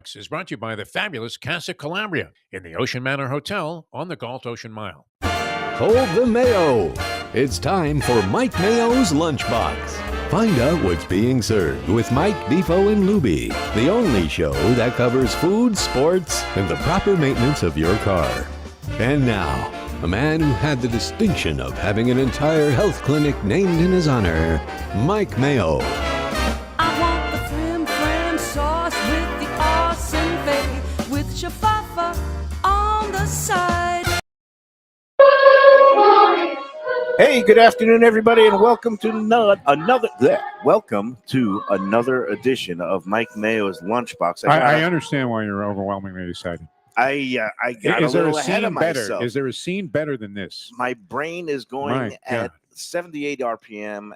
Is brought to you by the fabulous Casa Calabria in the Ocean Manor Hotel on the Galt Ocean Mile. Hold the Mayo. It's time for Mike Mayo's Lunchbox. Find out what's being served with Mike, Defo and Lubie, the only show that covers food, sports, and the proper maintenance of your car. And now, a man who had the distinction of having an entire health clinic named in his honor, Mike Mayo. I want the flim flam sauce with the awesome fave, with shafafa on the side. Hey, good afternoon, everybody, and welcome to another edition of Mike Mayo's Lunchbox. I understand why you're overwhelmingly excited. I got a little ahead of myself. Is there a scene better than this? My brain is going at 78 RPM,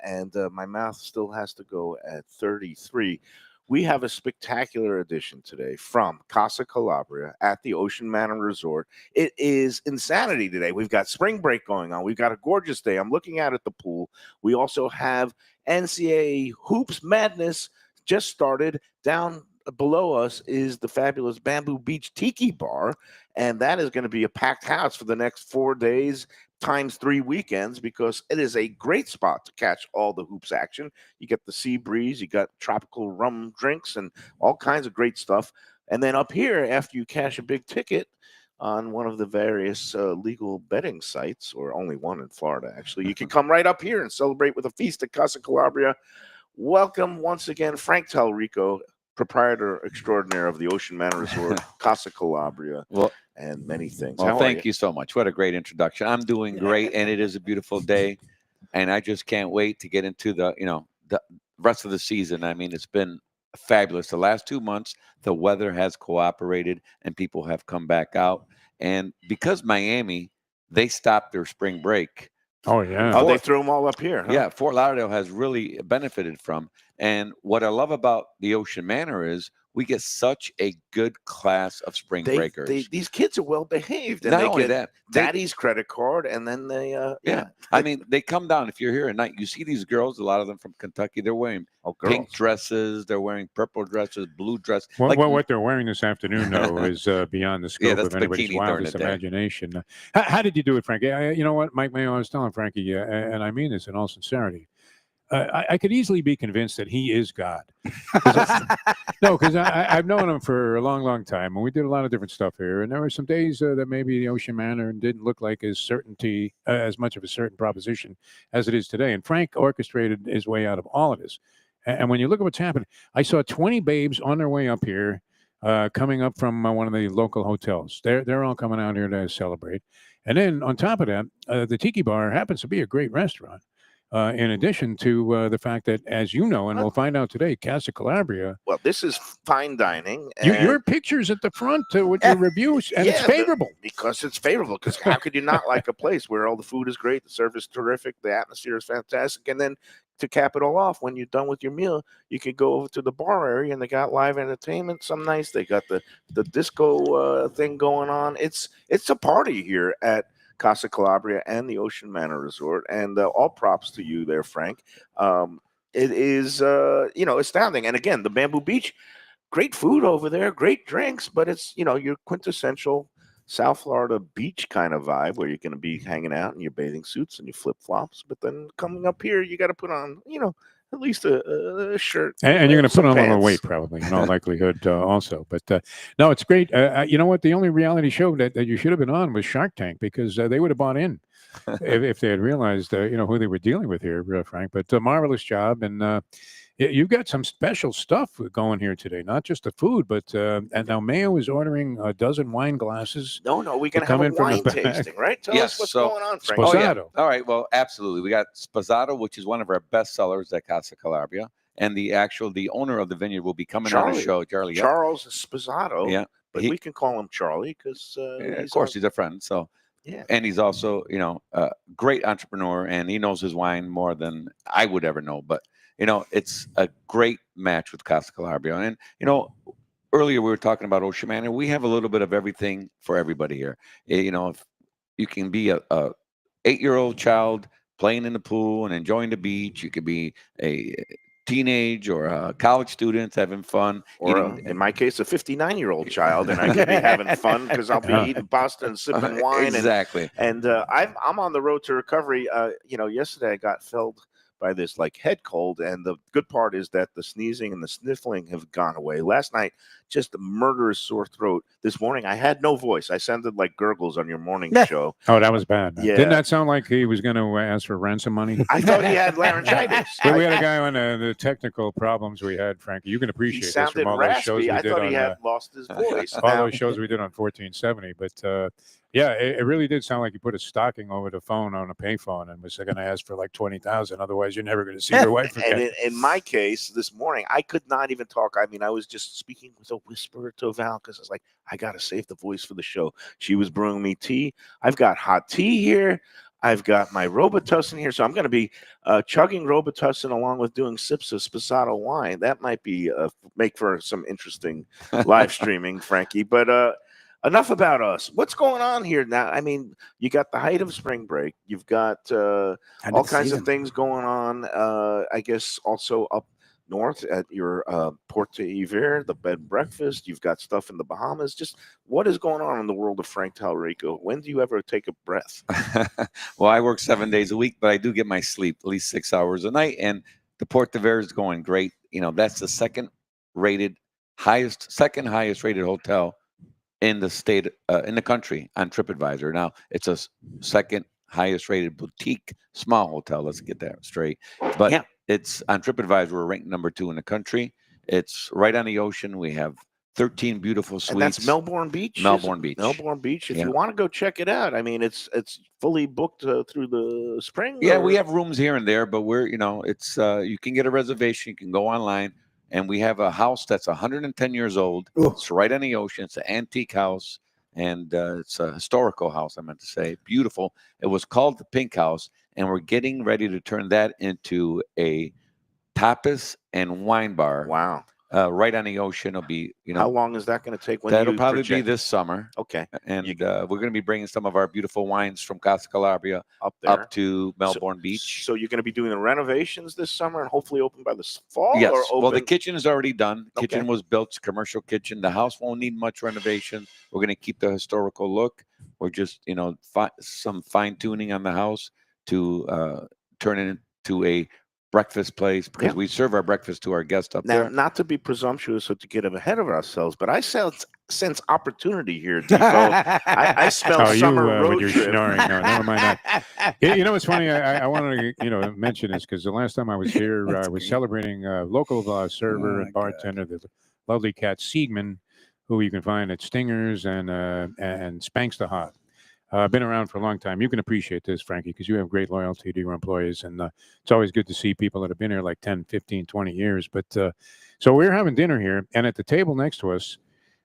and my mouth still has to go at 33. We have a spectacular edition today from Casa Calabria at the Ocean Manor Resort. It is insanity today. We've got spring break going on. We've got a gorgeous day. I'm looking out at the pool. We also have NCAA Hoops Madness just started. Down below us is the fabulous Bamboo Beach Tiki Bar, and that is going to be a packed house for the next 4 days times 3 weekends, because it is a great spot to catch all the hoops action. You get the sea breeze, you got tropical rum drinks and all kinds of great stuff. And then up here, after you cash a big ticket on one of the various legal betting sites, or only one in Florida, actually, you can come right up here and celebrate with a feast at Casa Calabria. Welcome once again, Frank Talarico, proprietor extraordinaire of the Ocean Manor Resort, Casa Calabria, and many things. Well, thank you so much. What a great introduction. I'm doing great, and it is a beautiful day, and I just can't wait to get into the rest of the season. I mean, it's been fabulous. The last 2 months, the weather has cooperated, and people have come back out. And because Miami, they stopped their spring break. Oh, yeah. Oh, they threw them all up here. Huh? Yeah, Fort Lauderdale has really benefited from. And what I love about the Ocean Manor is we get such a good class of spring breakers. These kids are well behaved. And Not they only get that, daddy's credit card, and then they I mean, they come down. If you're here at night, you see these girls, a lot of them from Kentucky. They're wearing pink dresses. They're wearing purple dresses, blue dresses. What they're wearing this afternoon, though, is beyond the scope of anybody's wildest imagination. How did you do it, Frankie? You know what, Mike Mayo, I was telling Frankie, and I mean this in all sincerity, I could easily be convinced that he is God. Because I've known him for a long, long time, and we did a lot of different stuff here. And there were some days that maybe the Ocean Manor didn't look like as much of a certain proposition as it is today. And Frank orchestrated his way out of all of this. And when you look at what's happened, I saw 20 babes on their way up here, coming up from one of the local hotels. They're all coming out here to celebrate. And then on top of that, the Tiki Bar happens to be a great restaurant. In addition to the fact that, as you know, and we'll find out today, Casa Calabria. Well, this is fine dining. Your picture's at the front with your reviews, and it's favorable. Because it's favorable. Because how could you not like a place where all the food is great, the service is terrific, the atmosphere is fantastic, and then to cap it all off, when you're done with your meal, you can go over to the bar area, and they got live entertainment. Some nights they got the disco thing going on. It's a party here at Casa Calabria and the Ocean Manor Resort, and all props to you there, Frank. It is astounding. And again, the Bamboo Beach, great food over there, great drinks, but it's your quintessential South Florida beach kind of vibe, where you're going to be hanging out in your bathing suits and your flip flops. But then coming up here, you got to put on at least a shirt. And you're going to put on a little weight, probably, in all likelihood, also. But no, it's great. You know what? The only reality show that you should have been on was Shark Tank, because they would have bought in if they had realized, who they were dealing with here, Frank. But a marvelous job. And you've got some special stuff going here today, not just the food, but and now Mayo is ordering a dozen wine glasses. No, we can have a wine tasting, right? Tell us what's going on, Frank. Sposato. All right, well, absolutely. We got Sposato, which is one of our best sellers at Casa Calabria, and the owner of the vineyard will be coming on the show, Charlie. Charles Sposato. Yeah, but we can call him Charlie because of course he's a friend. So. Yeah. And he's also, a great entrepreneur, and he knows his wine more than I would ever know. But, it's a great match with Casa Calabria. And, earlier we were talking about Ocean Manor. We have a little bit of everything for everybody here. If you can be a 8-year-old child playing in the pool and enjoying the beach. You could be a teenage or college students having fun. Or in my case, a 59-year-old child, and I could be having fun because I'll be eating pasta and sipping wine. Exactly. And I'm on the road to recovery. Yesterday I got felled by this like head cold, and the good part is that the sneezing and the sniffling have gone away. Last night, just a murderous sore throat. This morning, I had no voice. I sounded like gurgles on your morning show. Oh, that was bad. Yeah. Didn't that sound like he was going to ask for ransom money? I thought he had laryngitis. Yeah, we had a guy on the technical problems we had, Frankie. You can appreciate this from all those shows we I did thought on. He had lost his voice. All those shows we did on 1470, but. Yeah, it really did sound like you put a stocking over the phone on a payphone and was going to ask for like 20,000. Otherwise, you're never going to see your wife again. And in my case, this morning, I could not even talk. I mean, I was just speaking with a whisper to Val because I was like, I got to save the voice for the show. She was brewing me tea. I've got hot tea here. I've got my Robitussin here. So I'm going to be chugging Robitussin along with doing sips of Spassato wine. That might be make for some interesting live streaming, Frankie. But enough about us. What's going on here now? I mean, you got the height of spring break. You've got all kinds of things going on. I guess also up north at your Porte Iver, the bed and breakfast. You've got stuff in the Bahamas. Just what is going on in the world of Frank Talarico? When do you ever take a breath? Well, I work 7 days a week, but I do get my sleep, at least 6 hours a night. And the Porte Iver is going great. That's the second highest rated hotel in the state, in the country on TripAdvisor. Now, it's a second highest rated boutique small hotel. Let's get that straight. But it's on TripAdvisor. We're ranked number 2 in the country. It's right on the ocean. We have 13 beautiful suites. And that's Melbourne Beach? Melbourne Beach. Melbourne Beach. If you want to go check it out, I mean, it's fully booked through the spring. Yeah, we have rooms here and there, but we're, it's you can get a reservation. You can go online. And we have a house that's 110 years old. Ooh. It's right on the ocean. It's an antique house, and it's a historical house, I meant to say. Beautiful. It was called the Pink House, and we're getting ready to turn that into a tapas and wine bar. Wow. Right on the ocean. It'll be, How long is that going to take? That'll probably be this summer. Okay. And we're going to be bringing some of our beautiful wines from Casa Calabria up to Melbourne Beach. So you're going to be doing the renovations this summer and hopefully open by the fall? Yes. Or open? Well, the kitchen is already done. Okay. Kitchen was built. It's a commercial kitchen. The house won't need much renovation. We're going to keep the historical look. We're just, some fine tuning on the house to turn it into a breakfast place because we serve our breakfast to our guests up there. Not to be presumptuous or to get ahead of ourselves, but I sense opportunity here, Defo. I smell summer road with your trip. snoring. No, never mind that. It's funny. I wanted to mention this because the last time I was here, I was celebrating a local server and bartender, the lovely Kat Siegman, who you can find at Stingers and Spanks the Hot. Been around for a long time. You can appreciate this, Frankie, because you have great loyalty to your employees. And it's always good to see people that have been here like 10, 15, 20 years. But so we're having dinner here. And at the table next to us,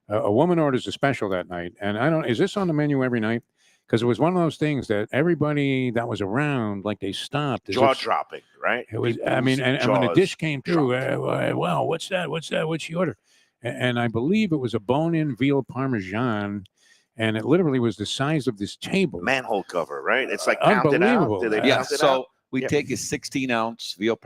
a woman orders a special that night. And is this on the menu every night? Because it was one of those things that everybody that was around, like they stopped. Jaw-dropping, right? It was, and when the dish came through, well, what's that? What's she order? And I believe it was a bone-in veal parmesan. And it literally was the size of this table. Manhole cover, right? It's like pounded out. Did they pound it out? We take a 16-ounce veal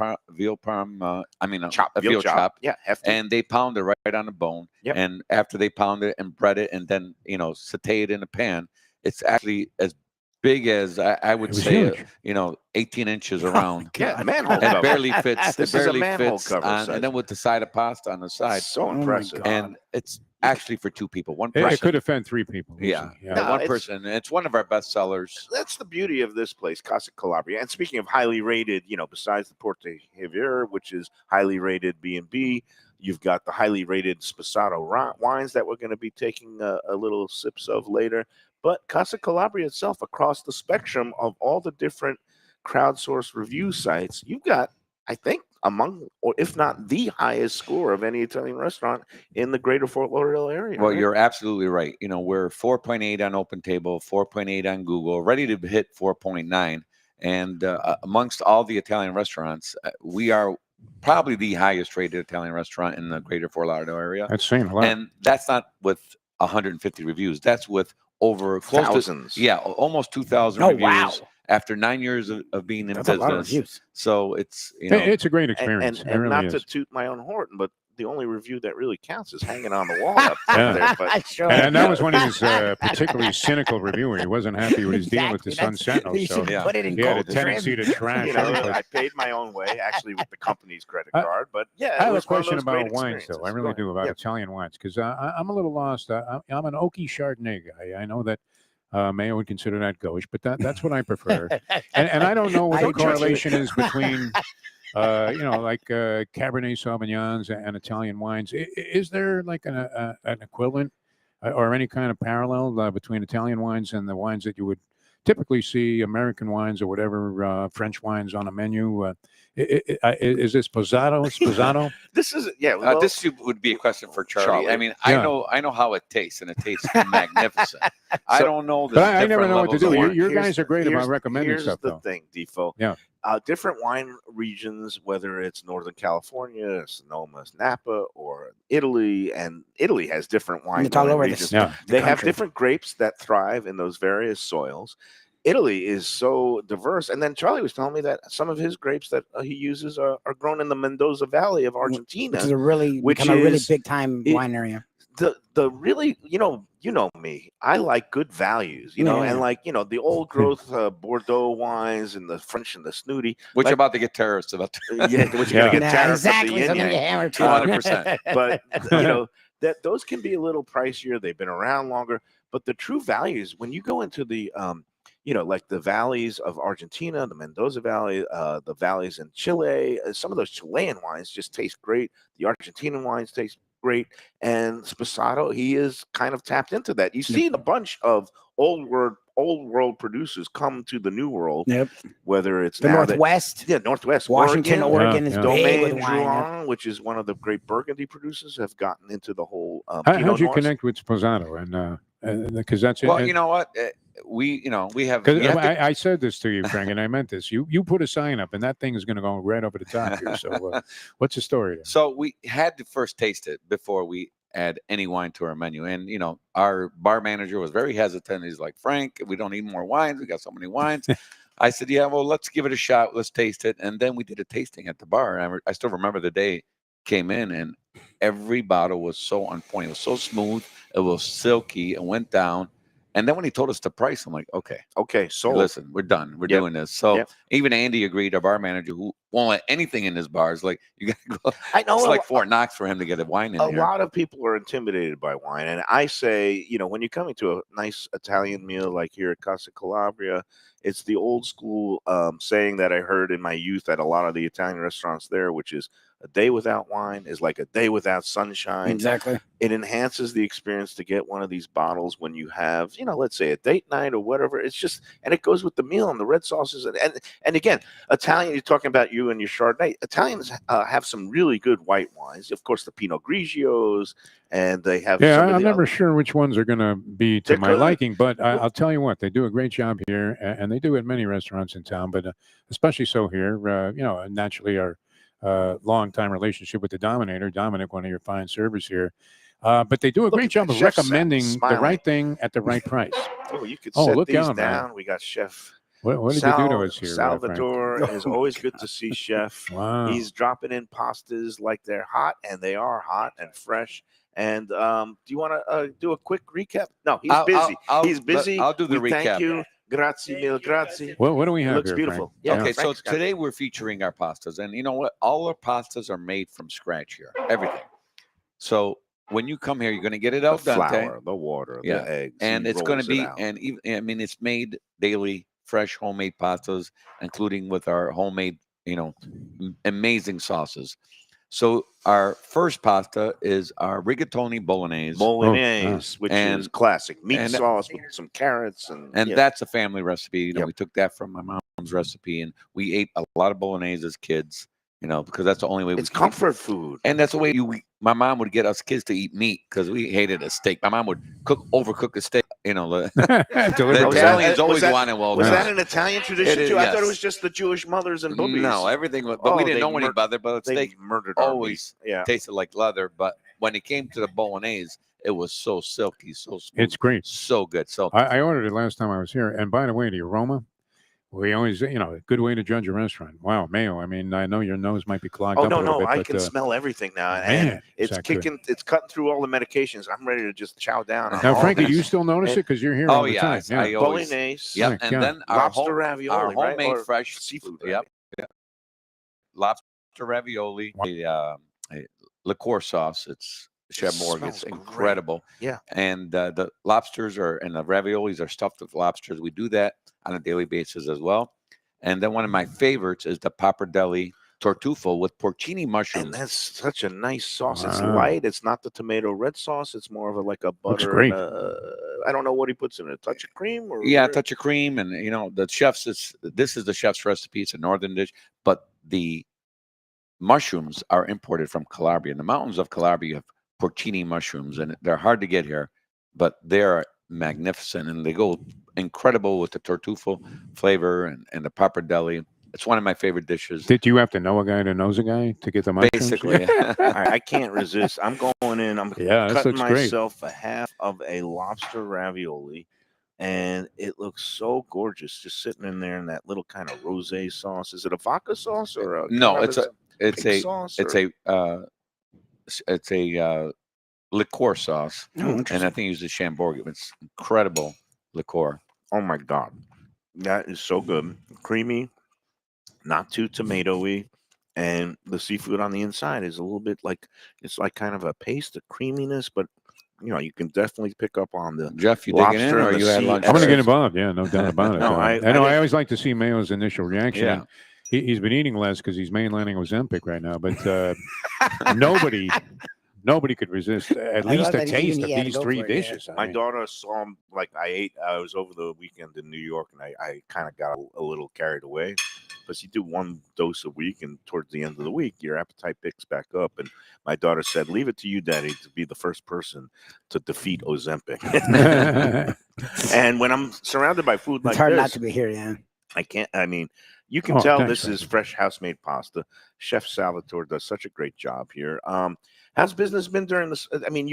chop. Yeah, hefty. And they pound it right on the bone. Yep. And after they pound it and bread it and then, saute it in a pan, it's actually as big as I would say, 18 inches around. Yeah, manhole and cover. Barely fits. This barely is a manhole fits cover on, and then with the side of pasta on the side. So impressive. And it's actually for 2 people. One person. It could offend 3 people. Yeah. No, one person. It's one of our best sellers. That's the beauty of this place, Casa Calabria. And speaking of highly rated, besides the Porte Iver, which is highly rated B&B, you've got the highly rated Spassato wines that we're going to be taking a little sips of later. But Casa Calabria itself, across the spectrum of all the different crowdsourced review sites, you've got, I think, among, or if not the highest score of any Italian restaurant in the greater Fort Lauderdale area. Well, you're absolutely right. We're 4.8 on OpenTable, 4.8 on Google, ready to hit 4.9. And amongst all the Italian restaurants, we are probably the highest rated Italian restaurant in the greater Fort Lauderdale area. That's saying a lot. And that's not with 150 reviews. That's with over thousands. Almost 2,000 reviews. Wow. after 9 years of being in That's a lot of business. reviews. So it's it's a great experience. And it really not is. to toot my own horn, but the only review that really counts is hanging on the wall up there. But Sure. And that was when he was particularly cynical reviewer. He wasn't happy with his deal with the Sun Sentinel. You So should put it in he had a gold tendency trim. to trash you know, everything. I paid my own way, actually, with the company's credit card. But yeah, I have it a was one of question those great about wines, though. I experiences. really Go do, ahead. about Yeah. Italian wines, because I'm a little lost. I'm an oaky Chardonnay guy. I know that Mayo would consider that gauche, but that's what I prefer. and I don't know what I the agree. correlation is between, like Cabernet Sauvignons and Italian wines. Is there like an equivalent or any kind of parallel between Italian wines and the wines that you would typically see, American wines or whatever, French wines on a menu? Is this Sposato? This is This would be a question for Charlie. Charlie. I mean, Yeah. I know how it tastes, and it tastes magnificent. I don't know the But I never different know what to levels do. of You- wine. Your guys are great about recommending here's stuff, the though. thing, Defo. Yeah. Different wine regions, whether it's Northern California, Sonoma, Napa, or Italy, and Italy has different wine It's all growing over regions. Yeah. the They have country. different grapes that thrive in those various soils. Italy is so diverse. And then Charlie was telling me that some of his grapes that he uses are grown in the Mendoza Valley of Argentina. Which is a really which become a really is- big time it- wine area. The really, you know me, I like good values, Yeah. and like, the old growth Bordeaux wines and the French and the snooty. Which like- are about to get terrorists about. Yeah, which you're Yeah. going to get tariffed Exactly. at So the then you yin-yang. hammer 200%. But that those can be a little pricier. They've been around longer, but the true values, when you go into the like the valleys of Argentina, the Mendoza Valley, the valleys in Chile, some of those Chilean wines just taste great. The Argentinian wines taste great. And Sposato, he is kind of tapped into that. You see a bunch of old world producers come to the new world. Yep. Whether it's The now Northwest. Northwest, Washington, Oregon Yeah, is yeah. big Domaine with wine. Drouin, which is one of the great Burgundy producers, have gotten into the whole How'd Pinot you Noirs. connect with Sposato? And because that's Well, you know what? We have. Because you have to- I said this to you, Frank, and I meant this. You put a sign up, and that thing is going to go right over the top here. So, what's the story there? So we had to first taste it before we add any wine to our menu. And, our bar manager was very hesitant. He's like, Frank, we don't need more wines. We got so many wines. I said, yeah, well, let's give it a shot. Let's taste it. And then we did a tasting at the bar. And I still remember the day came in and every bottle was so on point. It was so smooth. It was silky. It went down. And then when he told us the price, I'm like, okay, So listen, we're done. We're Yep. doing this. So Yep. even Andy agreed, our bar manager, who won't let anything in his bars. Like, you got to go. I know It's a like lo- Fort Knox for him to get a wine in a here. lot of people are intimidated by wine, and I say, when you're coming to a nice Italian meal like here at Casa Calabria, it's the old school saying that I heard in my youth at a lot of the Italian restaurants there, which is a day without wine is like a day without sunshine. Exactly. It enhances the experience to get one of these bottles when you have, let's say a date night or whatever. It's just, and it goes with the meal and the red sauces. And again, Italian, you're talking about you and your Chardonnay. Italians have some really good white wines. Of course, the Pinot Grigios, and they have. Yeah, some of I'm the never other- sure which ones are going to be to They're my good. liking, but I'll tell you what, they do a great job here, and they do at many restaurants in town, but especially so here. Naturally, our long-time relationship with the Dominic, one of your fine servers here. But they do a Look great at job that of chef recommending the smiling. right thing at the right price. Oh, you could Oh, set look these out, down. man. We got Chef What did you do to us here, Frank? Salvatore. It's always good to see Chef. Wow. He's dropping in pastas like they're hot, and they are hot and fresh. And do you want to do a quick recap? No, he's busy. He's busy. I'll do the We recap. Thank you. Grazie mille, grazie. What do we It have looks here, beautiful. Frank? Yeah. Okay, so Frank's got it. today we're featuring our pastas, and you know what? All our pastas are made from scratch here. Everything. So when you come here, you're going to get it The al dente, flour, the water, Yeah. the eggs. and he it's going to rolls it be, out. and even I mean, it's made daily, fresh, homemade pastas, including with our homemade, amazing sauces. So our first pasta is our rigatoni bolognese. Bolognese, which And- is classic meat and- sauce with some carrots and yeah. That's a family recipe. Yep. We took that from my mom's recipe, and we ate a lot of bolognese as kids, because that's the only way we It's could eat. comfort food. And that's the way my mom would get us kids to eat meat because we hated a steak. My mom would overcook a steak. The Deliberately. Italians that- always was that- wanted well Was done. that an Italian tradition It is, too? I thought it yes. was just the Jewish mothers and boobies. No, everything was, but we Oh, didn't they know any mur- better. But They steak murdered our always meat. Yeah. tasted like leather. But when it came to the bolognese, it was so silky, so smooth, It's great. so good. So I ordered it last time I was here, and by the way, the aroma We always, a good way to judge a restaurant. Wow, Mayo. I mean, I know your nose might be clogged Oh up a no, little no, bit, I but can smell everything now, man, and it's is that good. kicking. It's cutting through all the medications. I'm ready to just chow down. On Now, all Frankie, do you these. still notice it because you're here Oh all the time? yeah, I always. Bolognese. Yep, My and God. then our Lobster ravioli, our right? homemade Or fresh seafood. Yep, lobster ravioli, a liqueur sauce. It's Chef Morgan. It's smells incredible. great. Yeah. And the lobsters and the raviolis are stuffed with lobsters. We do that on a daily basis as well. And then one of my favorites is the pappardelle tortufo with porcini mushrooms. And that's such a nice sauce. It's Wow. light. It's not the tomato red sauce. It's more of like a Looks butter. great. I don't know what he puts in it. A touch of cream or Yeah, a touch of cream. And, the chef's, this is the chef's recipe. It's a northern dish. But the mushrooms are imported from Calabria. In the mountains of Calabria, you have porcini mushrooms, and they're hard to get here, but they're magnificent, and they go incredible with the tortufo flavor and the pappardelle. It's one of my favorite dishes. Did you have to know a guy that knows a guy to get the mushrooms? Basically. I can't resist. I'm going in. I'm Yeah, this cutting looks great. myself a half of a lobster ravioli, and it looks so gorgeous just sitting in there in that little kind of rosé sauce. Is it a vodka sauce or a No, kind it's of pink sauce? It's a liqueur sauce, and I think it uses Chambord. It's incredible liqueur. Oh my God, that is so good, creamy, not too tomatoey, and the seafood on the inside is a little bit like it's like kind of a paste of creaminess, but you can definitely pick up on the Jeff, you digging in, lobster or and the you had sea lunch? I'm going to get essence. involved. Yeah, no doubt about it. No, I I always like to see Mayo's initial reaction. Yeah. He's been eating less because he's mainlining Ozempic right now, but nobody could resist at least a taste of these three dishes. I My mean, daughter saw him like I was over the weekend in New York, and I kind of got a little carried away. Because you do one dose a week, and towards the end of the week, your appetite picks back up. And my daughter said, "Leave it to you, Daddy, to be the first person to defeat Ozempic." And when I'm surrounded by food like It's hard this, not to be here, yeah. I can't. I mean, you can Oh, tell thanks, this is Frankie. fresh house-made pasta. Chef Salvatore does such a great job here. How's business been during this? I mean,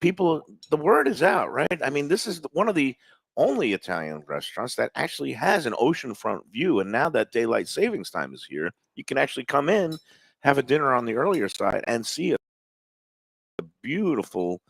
the word is out, right? I mean, this is one of the only Italian restaurants that actually has an oceanfront view. And now that daylight savings time is here, you can actually come in, have a dinner on the earlier side, and see a beautiful,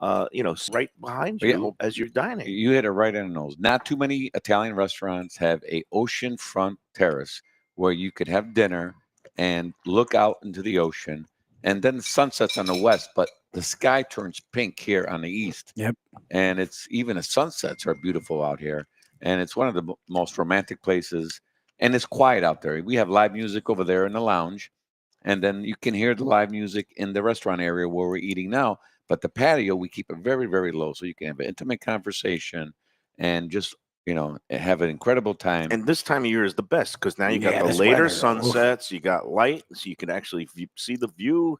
right behind you as you're dining. You hit it right on the nose. Not too many Italian restaurants have a oceanfront terrace where you could have dinner and look out into the ocean, and then the sun sets on the west, but the sky turns pink here on the east. Yep. And it's even the sunsets are beautiful out here, and it's one of the most romantic places. And it's quiet out there. We have live music over there in the lounge, and then you can hear the live music in the restaurant area where we're eating now. But the patio, we keep it very, very low, so you can have an intimate conversation and just have an incredible time. And this time of year is the best because now you got the later sunsets, you got light, so you can actually see the view.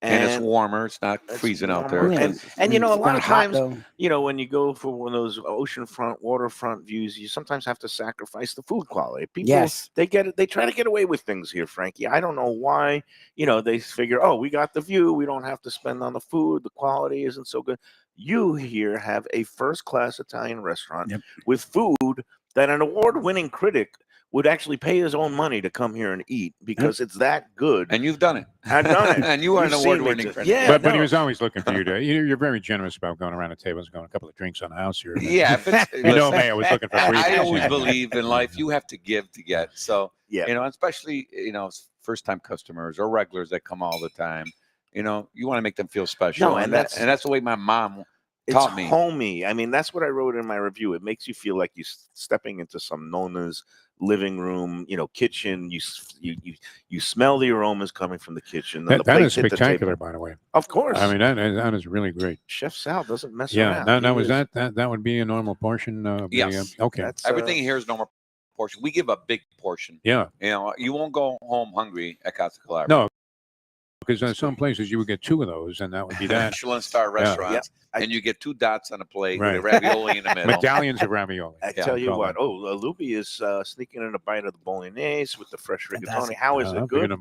And it's warmer. It's not freezing out there. And a lot of times, when you go for one of those oceanfront, waterfront views, you sometimes have to sacrifice the food quality. People, they get it. They try to get away with things here, Frankie. I don't know why. They figure, oh, we got the view. We don't have to spend on the food. The quality isn't so good. You here have a first-class Italian restaurant with food that an award-winning critic would actually pay his own money to come here and eat because it's that good. And you've done it. I've done it. And you are an award-winning critic. Yeah, but he was always looking for you to. You're very generous about going around the tables and going a couple of drinks on the house here. Yeah, Mayo was looking for free. I always believe in life you have to give to get. So especially first-time customers or regulars that come all the time. You want to make them feel special. No, and that's the way my mom taught me. It's homey. I mean, that's what I wrote in my review. It makes you feel like you're stepping into some Nona's living room, kitchen. You smell the aromas coming from the kitchen. That is spectacular, by the way. Of course. I mean, that is really great. Chef Sal doesn't mess around. Yeah, that would be a normal portion. Yes. Okay. Everything here is normal portion. We give a big portion. Yeah. You won't go home hungry at Casa Calabria. No. Because in some places you would get two of those, and that would be that. Michelin star restaurants, and you get two dots on a plate with a ravioli in the middle. Medallions of ravioli. I tell you what. Lubie is sneaking in a bite of the bolognese with the fresh rigatoni. How is it good?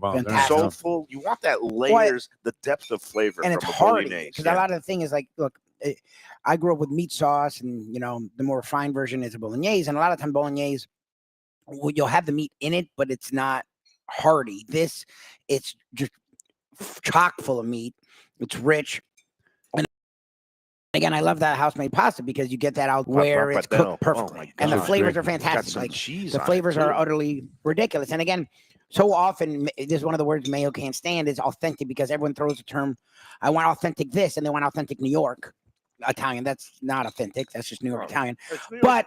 So full. You want that layers, the depth of flavor and from it's a hearty. bolognese. Because a lot of the thing is like, look, I grew up with meat sauce, and the more refined version is a bolognese, and a lot of time bolognese you'll have the meat in it, but it's not hearty. This, it's just chock full of meat. It's rich. And again, I love that house-made pasta because you get that out where it's cooked perfectly, and the flavors are fantastic. Like the flavors are utterly ridiculous. And again, so often, this is one of the words Mayo can't stand is authentic, because everyone throws the term, I want authentic this, and they want authentic New York Italian. That's not authentic. That's just New York Italian. But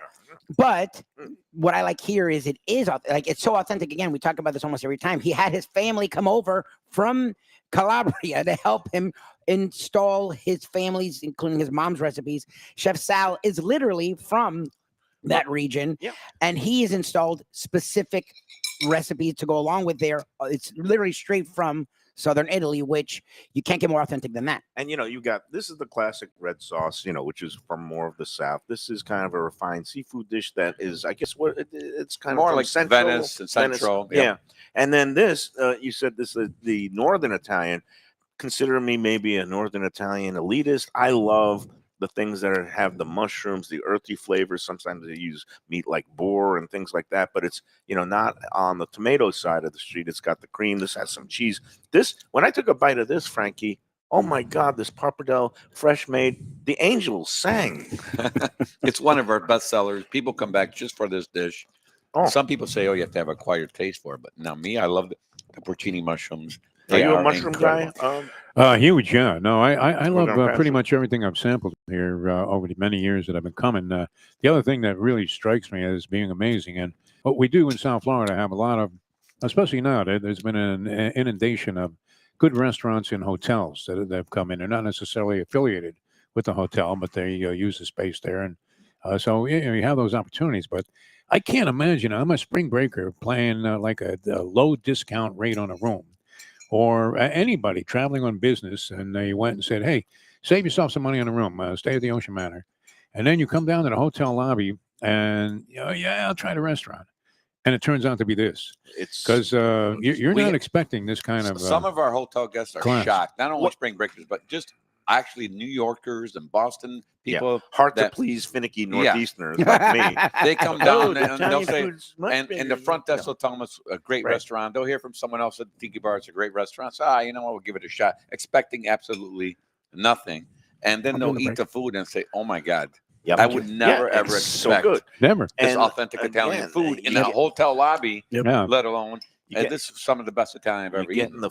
what I like here is it is like, it's so authentic. Again, we talk about this almost every time. He had his family come over from Calabria to help him install his family's, including his mom's recipes. Chef Sal is literally from that region, and he has installed specific recipes to go along with there. It's literally straight from Southern Italy, which you can't get more authentic than that. And you got, this is the classic red sauce, which is from more of the South. This is kind of a refined seafood dish that is, I guess, what it's kind more of like Central, Venice and Central. Yeah. And then this, you said this is the Northern Italian. Consider me maybe a Northern Italian elitist. I love the things that have the mushrooms, the earthy flavors. Sometimes they use meat like boar and things like that, but it's, not on the tomato side of the street. It's got the cream. This has some cheese. This, when I took a bite of this, Frankie, oh my God, this pappardelle fresh made, the angels sang. It's one of our best sellers. People come back just for this dish. Some people say, oh, you have to have a acquired taste for it. But now me, I love the porcini mushrooms. Are you a mushroom guy? Huge, yeah. No, I love pretty much everything I've sampled here over the many years that I've been coming. The other thing that really strikes me as being amazing, and what we do in South Florida have a lot of, especially now, there's been an inundation of good restaurants and hotels that have come in. They're not necessarily affiliated with the hotel, but they use the space there. And so you have those opportunities. But I can't imagine, I'm a spring breaker playing like a low discount rate on a room. Or anybody traveling on business, and they went and said, hey, save yourself some money on a room, stay at the Ocean Manor. And then you come down to the hotel lobby and, I'll try the restaurant. And it turns out to be this. It's because you're not expecting this kind of. Some of our hotel guests are shocked, not only spring breakers, but just actually New Yorkers and Boston people. Hard to please, finicky Northeasterners like me. They come down and they'll say, and the front desk will tell them it's a great restaurant. They'll hear from someone else at the Tiki Bar, it's a great restaurant. So, you know what, we'll give it a shot, expecting absolutely nothing. And then they'll eat the food and say, oh my God. Yep. I would never, ever expect this authentic Italian food in a hotel lobby, let alone. And this is some of the best Italian I've ever eaten.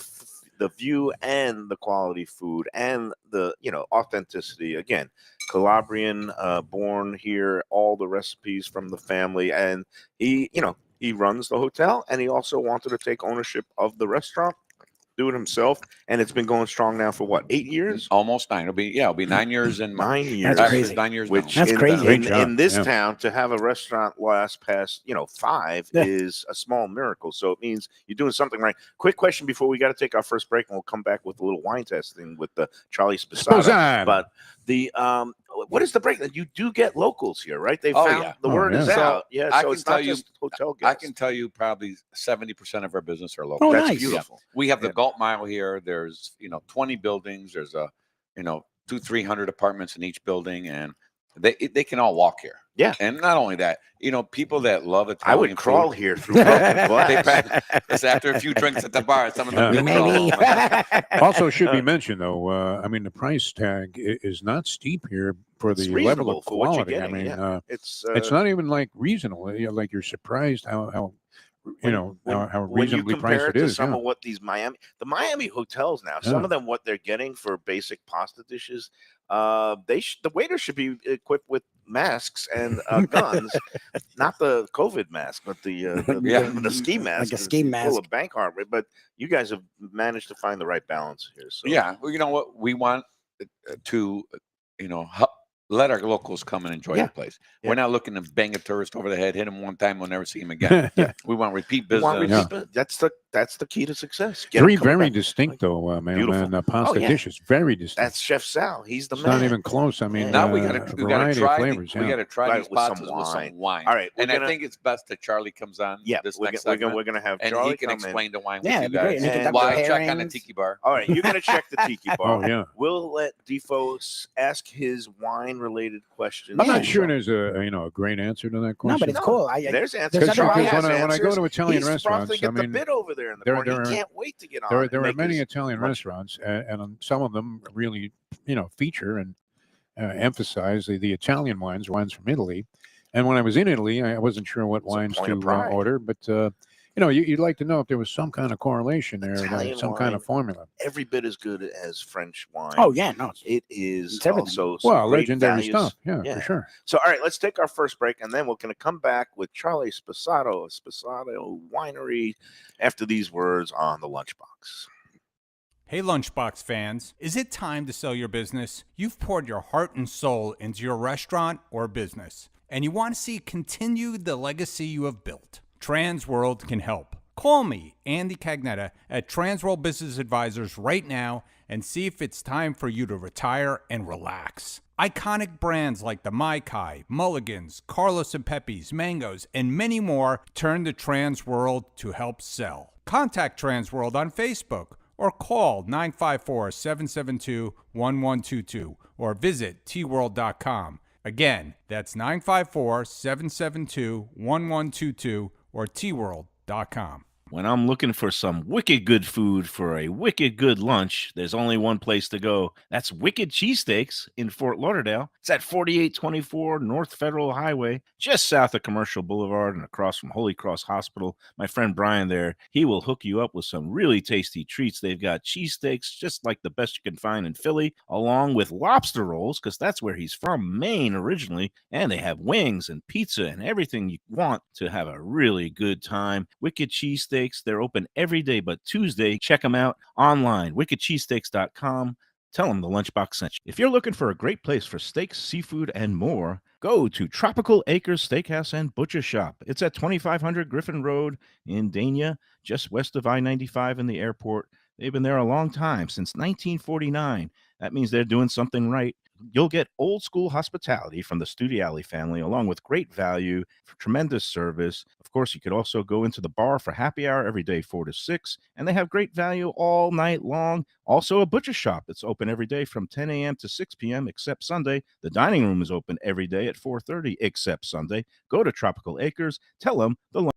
The view and the quality food and the authenticity. Again, Calabrian, born here, all the recipes from the family, and he runs the hotel, and he also wanted to take ownership of the restaurant, do it himself, and it's been going strong now for what, 8 years? Almost 9. It'll be 9 years in 9 years. That's crazy. 9 years. Which that's crazy. In this town, to have a restaurant last past 5 is a small miracle. So it means you're doing something right. Quick question before we got to take our first break, and we'll come back with a little wine testing with the Charlie Sposata. But the what is the break? You do get locals here, right? They found the word is out. Yeah, so it's not just hotel guests. I can tell you probably 70% of our business are local. Oh, That's nice. beautiful. We have the Gulf Mile here. There's 20 buildings. There's 200-300 apartments in each building, and they can all walk here. Yeah, and not only that, people that love Italian I would crawl here through broken glass. It's after a few drinks at the bar. Some of them maybe. Also should be mentioned though. I mean, the price tag is not steep here for the level of quality. I mean, it's not even like reasonable. Like you're surprised how reasonably priced it is. Some of what these Miami hotels now, some of them, what they're getting for basic pasta dishes, the waiter should be equipped with masks and guns, not the COVID mask, but the ski mask, like a ski mask, full of bank heart rate. But you guys have managed to find the right balance here. So well, you know what, we want to let our locals come and enjoy the place. We're not looking to bang a tourist over the head, hit him one time, we'll never see him again. We want repeat business. That's the key to success. Three very distinct though, man. Pasta dishes, very distinct. That's Chef Sal. He's the man. It's not even close. I mean, now we got to try flavors. We got to try these with pastas with some wine. All right, and I think it's best that Charlie comes on. This next segment. We're gonna have Charlie, and he can explain the wine with you guys. And why check on the Tiki Bar. All right, you're gonna check the Tiki Bar. Oh yeah. We'll let Defo ask his wine related questions. I'm not sure there's a great answer to that question. No, but it's cool. There's answers. There's Because other when I go to Italian He's restaurants, probably get the bid over there in the corner. He can't wait to get on. There are many Italian restaurants, and some of them really, feature and emphasize the Italian wines from Italy. And when I was in Italy, I wasn't sure what wines to order, but you'd like to know if there was some kind of correlation there, some kind of formula. Every bit as good as French wine. Oh yeah, no, it is also legendary values. stuff. Yeah, for sure. So all right, let's take our first break, and then we're going to come back with Charlie Sposato of Sposato Winery after these words on the Lunchbox. Hey Lunchbox fans, is it time to sell your business? You've poured your heart and soul into your restaurant or business, and you want to see continue the legacy you have built. Transworld can help. Call me, Andy Cagnetta, at Transworld Business Advisors right now and see if it's time for you to retire and relax. Iconic brands like the Mai Kai, Mulligans, Carlos and Pepe's, Mangoes, and many more turn to Transworld to help sell. Contact Transworld on Facebook or call 954-772-1122 or visit tworld.com. Again, that's 954-772-1122 or tworld.com. When I'm looking for some wicked good food for a wicked good lunch, there's only one place to go. That's Wicked Cheesesteaks in Fort Lauderdale. It's at 4824 North Federal Highway, just south of Commercial Boulevard and across from Holy Cross Hospital. My friend Brian there, he will hook you up with some really tasty treats. They've got cheesesteaks just like the best you can find in Philly, along with lobster rolls, because that's where he's from, Maine originally. And they have wings and pizza and everything you want to have a really good time. Wicked Cheesesteaks. They're open every day but Tuesday. Check them out online, wickedcheesesteaks.com. Tell them the Lunchbox sent you. If you're looking for a great place for steaks, seafood, and more, go to Tropical Acres Steakhouse and Butcher Shop. It's at 2500 Griffin Road in Dania, just west of I-95 in the airport. They've been there a long time, since 1949. That means they're doing something right. You'll get old school hospitality from the Studiali family, along with great value, for tremendous service. Of course, you could also go into the bar for happy hour every day, 4 to 6, and they have great value all night long. Also, a butcher shop that's open every day from 10 a.m. to 6 p.m. except Sunday. The dining room is open every day at 4:30 except Sunday. Go to Tropical Acres. Tell them the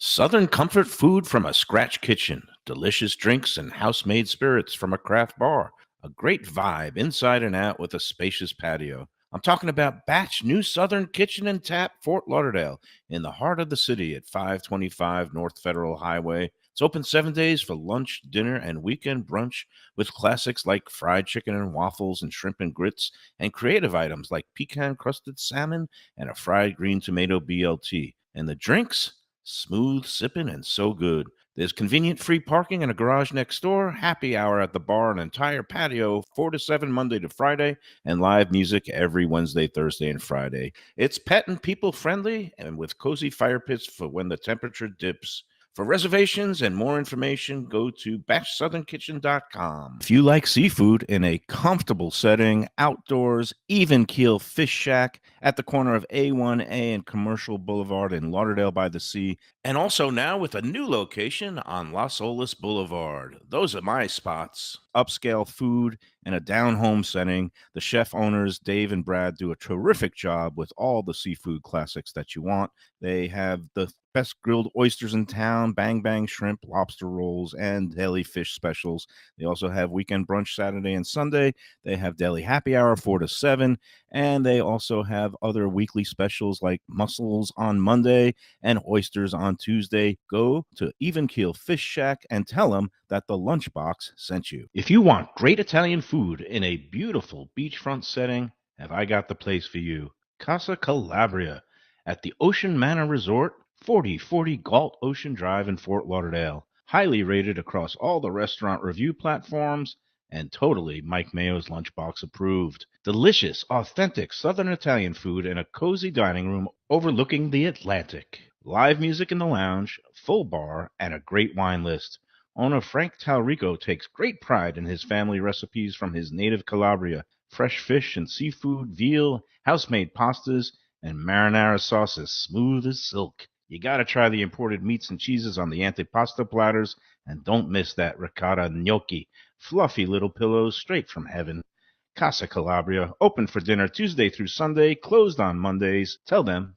Southern comfort food from a scratch kitchen, delicious drinks and house-made spirits from a craft bar, a great vibe inside and out with a spacious patio. I'm talking about Batch New Southern Kitchen and Tap, Fort Lauderdale, in the heart of the city at 525 North Federal Highway. It's open 7 days for lunch, dinner, and weekend brunch with classics like fried chicken and waffles and shrimp and grits, and creative items like pecan-crusted salmon and a fried green tomato BLT. And the drinks? Smooth sipping and so good. There's convenient free parking and a garage next door, happy hour at the bar, an entire patio, 4 to 7 Monday to Friday, and live music every Wednesday, Thursday, and Friday. It's pet and people friendly and with cozy fire pits for when the temperature dips. For reservations and more information, go to batchsouthernkitchen.com. If you like seafood in a comfortable setting, outdoors, even keel fish shack at the corner of A1A and Commercial Boulevard in Lauderdale by the Sea, and also now with a new location on Las Olas Boulevard. Those are my spots. Upscale food and a down-home setting. The chef owners, Dave and Brad, do a terrific job with all the seafood classics that you want. They have the best grilled oysters in town, bang bang shrimp, lobster rolls, and deli fish specials. They also have weekend brunch Saturday and Sunday. They have deli happy hour 4 to 7, and they also have other weekly specials like mussels on Monday and oysters on Tuesday. Go to Even Keel Fish Shack and tell them that the Lunchbox sent you. If you want great Italian food in a beautiful beachfront setting, have I got the place for you. Casa Calabria at the Ocean Manor Resort, 4040 Galt Ocean Drive in Fort Lauderdale. Highly rated across all the restaurant review platforms and totally Mike Mayo's Lunchbox approved. Delicious, authentic Southern Italian food in a cozy dining room overlooking the Atlantic. Live music in the lounge, full bar, and a great wine list. Owner Frank Talarico takes great pride in his family recipes from his native Calabria. Fresh fish and seafood, veal, house-made pastas, and marinara sauces smooth as silk. You got to try the imported meats and cheeses on the antipasto platters, and don't miss that ricotta gnocchi, fluffy little pillows straight from heaven. Casa Calabria, open for dinner Tuesday through Sunday, closed on Mondays. Tell them.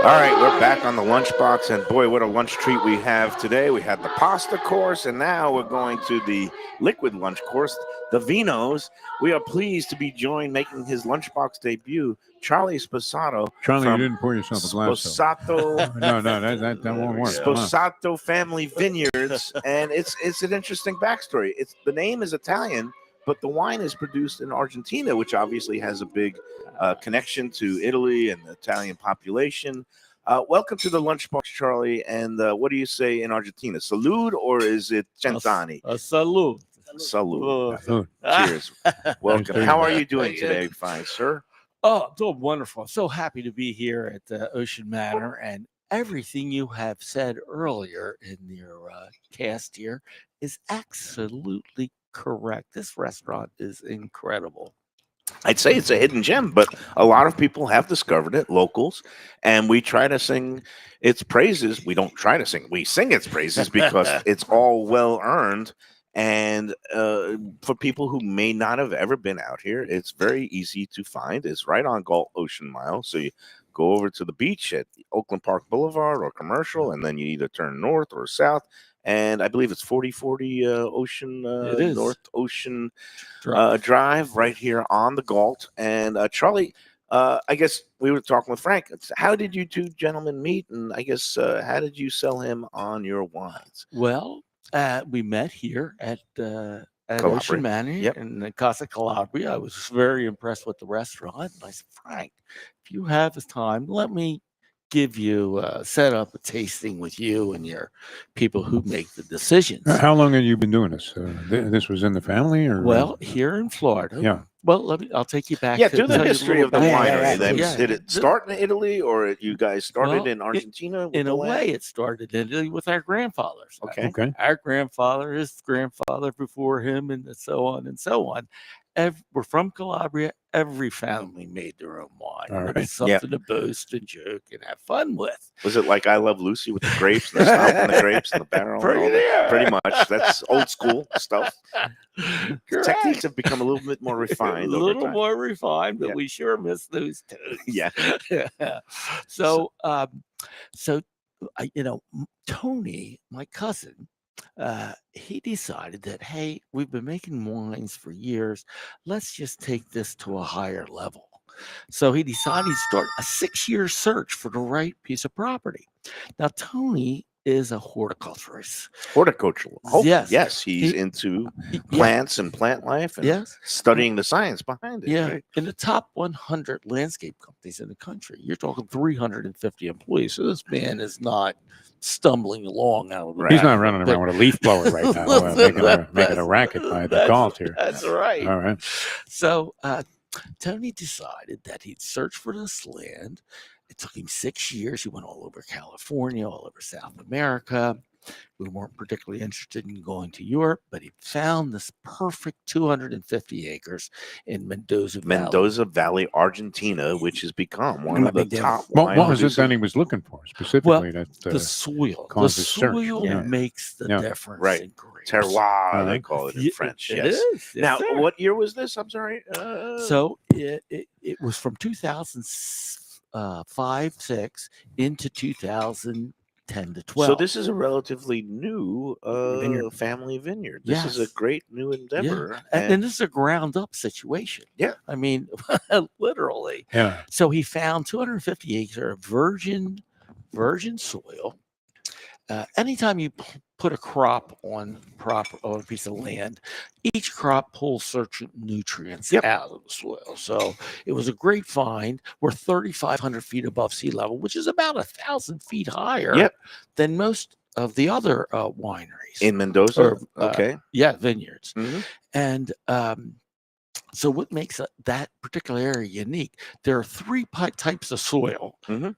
All right, we're back on the lunchbox, and boy, what a lunch treat we have today. We had the pasta course, and now we're going to the liquid lunch course, the vinos. We are pleased to be joined, making his lunchbox debut, Charlie Sposato. Charlie, you didn't pour yourself a glass. Sposato. No, that won't work. Sposato Family Vineyards, and it's an interesting backstory. The name is Italian, but the wine is produced in Argentina, which obviously has a big connection to Italy and the Italian population. Welcome to the Lunchbox, Charlie. And what do you say in Argentina? Salud, or is it Centani? Salud. Salud. Cheers. Welcome. How are you doing today, fine sir? Oh, I'm doing wonderful. I'm so happy to be here at the Ocean Manor, and everything you have said earlier in your cast here is absolutely correct. This restaurant is incredible. I'd say it's a hidden gem, but a lot of people have discovered it, locals, and we try to sing its praises. We don't try to sing, we sing its praises because it's all well earned. And for people who may not have ever been out here, it's very easy to find. It's right on Galt Ocean Mile. So you go over to the beach at Oakland Park Boulevard or Commercial, and then you either turn north or south. And I believe it's 4040 Ocean North Ocean Drive right here on the Galt. And Charlie, I guess we were talking with Frank. How did you two gentlemen meet? And I guess how did you sell him on your wines? Well, we met here at Ocean Manor in the Casa Calabria. I was very impressed with the restaurant. And I said, Frank, if you have the time, let me give you set up a tasting with you and your people who make the decisions. How long have you been doing this? This was in the family, or well, here in Florida. Yeah. Well, I'll take you back. To the history of the winery. Did it start in Italy, or you guys started in Argentina? In a way, it started in Italy with our grandfathers. Okay. Our grandfather, his grandfather before him, and so on and so on. We're from Calabria. Every family made their own wine. All right. It's something to boast and joke and have fun with. Was it like I Love Lucy with the grapes and the stump and the grapes and the barrel? Pretty much. That's old school stuff. Techniques have become a little bit more refined. A little more refined, but we sure miss those tones. Yeah. So, Tony, my cousin, he decided that, hey, we've been making wines for years. Let's just take this to a higher level. So he decided to start a 6-year search for the right piece of property. Now, Tony is a horticulturist. Horticultural. Yes. He's into plants and plant life and studying the science behind it. Yeah. Right? In the top 100 landscape companies in the country, you're talking 350 employees. So this man is not stumbling along out of the He's not running around with a leaf blower right now, making a racket by the Galt here. That's right. All right. So Tony decided that he'd search for this land. It took him 6 years. He went all over California, all over South America. We weren't particularly interested in going to Europe, but he found this perfect 250 acres in Mendoza Valley, Argentina, which has become one of the top. What was it that he was looking for specifically? Well, the soil. The soil makes the difference. Right. In grapes. Terroir, they call it in French. It is. Now, what year was this? I'm sorry. So it was from 2005-6 into 2010 to 12. So this is a relatively new family vineyard. This is a great new endeavor. Yeah. And this is a ground up situation. Yeah. I mean, literally. Yeah. So he found 250 acres of virgin soil. Anytime you put a crop on a piece of land, each crop pulls certain nutrients out of the soil. So it was a great find. We're 3,500 feet above sea level, which is about 1,000 feet higher than most of the other wineries in Mendoza. Vineyards. Mm-hmm. And so what makes that particular area unique? There are 3 types of soil. Mm-hmm.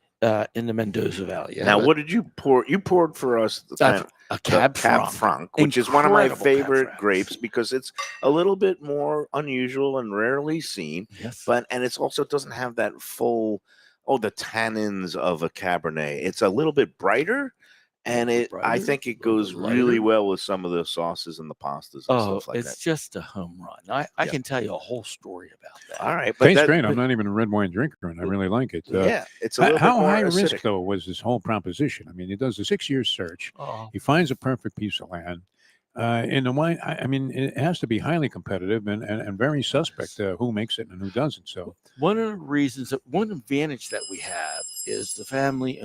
In the Mendoza Valley. Now, what did you pour? You poured for us a Cab Franc, which is one of my favorite grapes because it's a little bit more unusual and rarely seen. Yes. And it's also doesn't have that full the tannins of a Cabernet. It's a little bit brighter. And I think it goes really well with some of the sauces and the pastas and stuff like that. It's just a home run. I can tell you a whole story about that. All right, but tastes great. I'm not even a red wine drinker, and I really like it. It's a little how bit more high acidic. risk though was this whole proposition? I mean, he does a 6-year search. He finds a perfect piece of land. In the wine, I mean, it has to be highly competitive and very suspect who makes it and who doesn't. So one of the reasons, one advantage that we have is the family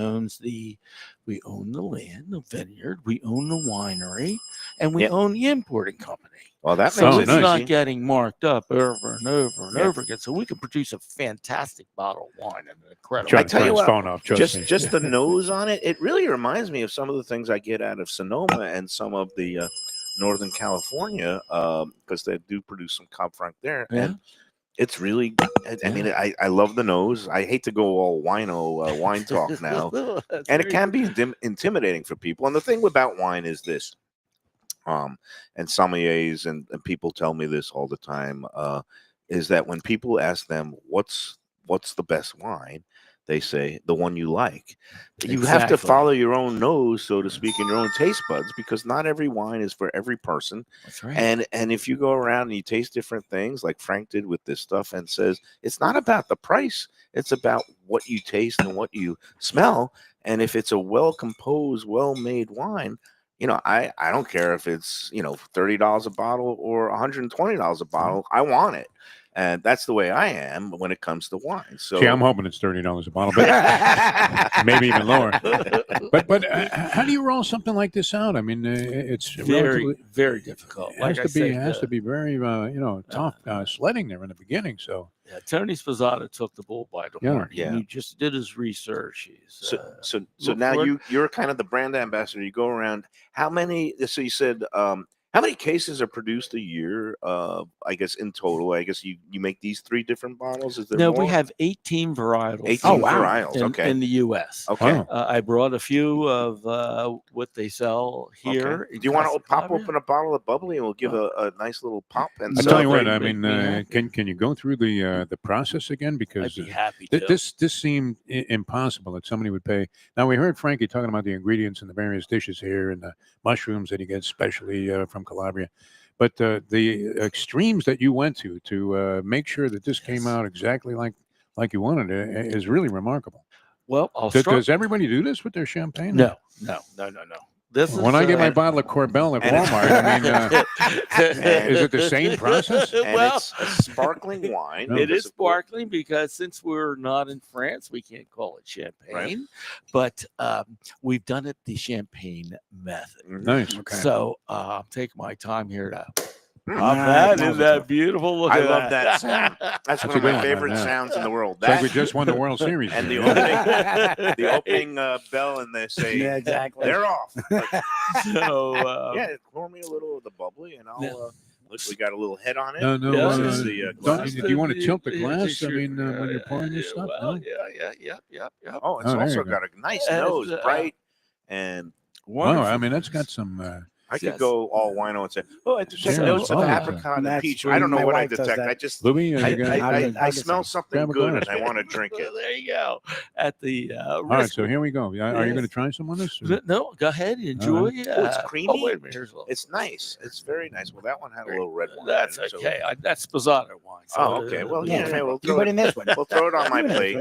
we own the land, the vineyard, we own the winery, and we own the importing company. Well, that so makes it's it not easy. getting marked up over and over and over again. So we can produce a fantastic bottle of wine and an incredible. I tell you what, phone off, just the nose on it, it really reminds me of some of the things I get out of Sonoma and some of the Northern California, because they do produce some Cab Franc there. Yeah. And it's really, I mean, I love the nose. I hate to go all wine talk now. And it can be intimidating for people. And the thing about wine is this, and sommeliers and people tell me this all the time, is that when people ask them, what's the best wine? They say the one you like. You have to follow your own nose, so to speak, and your own taste buds, because not every wine is for every person. That's right. And if you go around and you taste different things, like Frank did with this stuff, and says it's not about the price, it's about what you taste and what you smell. And if it's a well-composed, well-made wine, I don't care if it's $30 a bottle or $120 a bottle. I want it. And that's the way I am when it comes to wine. So I'm hoping it's $30 a bottle, but maybe even lower. But how do you roll something like this out? I mean, it's very, very difficult. It has to be very, tough sledding there in the beginning. So Tony Sposata took the bull by the horn. Yeah. He just did his research. So now you're kind of the brand ambassador. You go around. How many? So you said. How many cases are produced a year? I guess in total, I guess you make these 3 different bottles. Is there more? We have 18 varietals. 18 varietals. Okay. In the U.S. Okay. I brought a few of what they sell here. Okay. Do you want to pop open a bottle of bubbly and we'll give a nice little pop? And I'll tell you what. I mean, can you go through the process again? Because I'd be happy to. This seemed impossible that somebody would pay. Now we heard Frankie talking about the ingredients and the various dishes here and the mushrooms that he gets specially from Calabria, but the extremes that you went to make sure that this came out exactly like you wanted it is really remarkable. Well, does everybody do this with their champagne? No. When I get my bottle of Corbel at Walmart, I mean, is it the same process? And it's a sparkling wine. It is sparkling because since we're not in France, we can't call it champagne. Right. But we've done it the champagne method. Nice. Okay. So I'm taking my time here to. Isn't that beautiful? Look I at love that sound. That's one of my favorite sounds in the world. Like we just won the World Series. And the opening bell, and they say, exactly. They're off. So, pour me a little of the bubbly, and I'll. Look, we got a little head on it. No. This is the glass. Do you want to tilt the glass? I mean, when you're pouring this stuff. Well, yeah. Oh, it's also got a nice nose, bright and. Wow, I mean, that's got some. I could go all wino and say, I detect notes of apricot and peach. I don't know what I detect. I just Lubie, I smell something good and I want to drink it. There you go. At the all right, so here we go. Are you going to try some of this? No, go ahead, enjoy. It's creamy. Oh, wait a minute, here's a little. It's nice. It's very nice. Well, that one had a little red wine. That's okay. That's Sposata wine. So okay. Well, we'll throw it in this one. We'll throw it on my plate.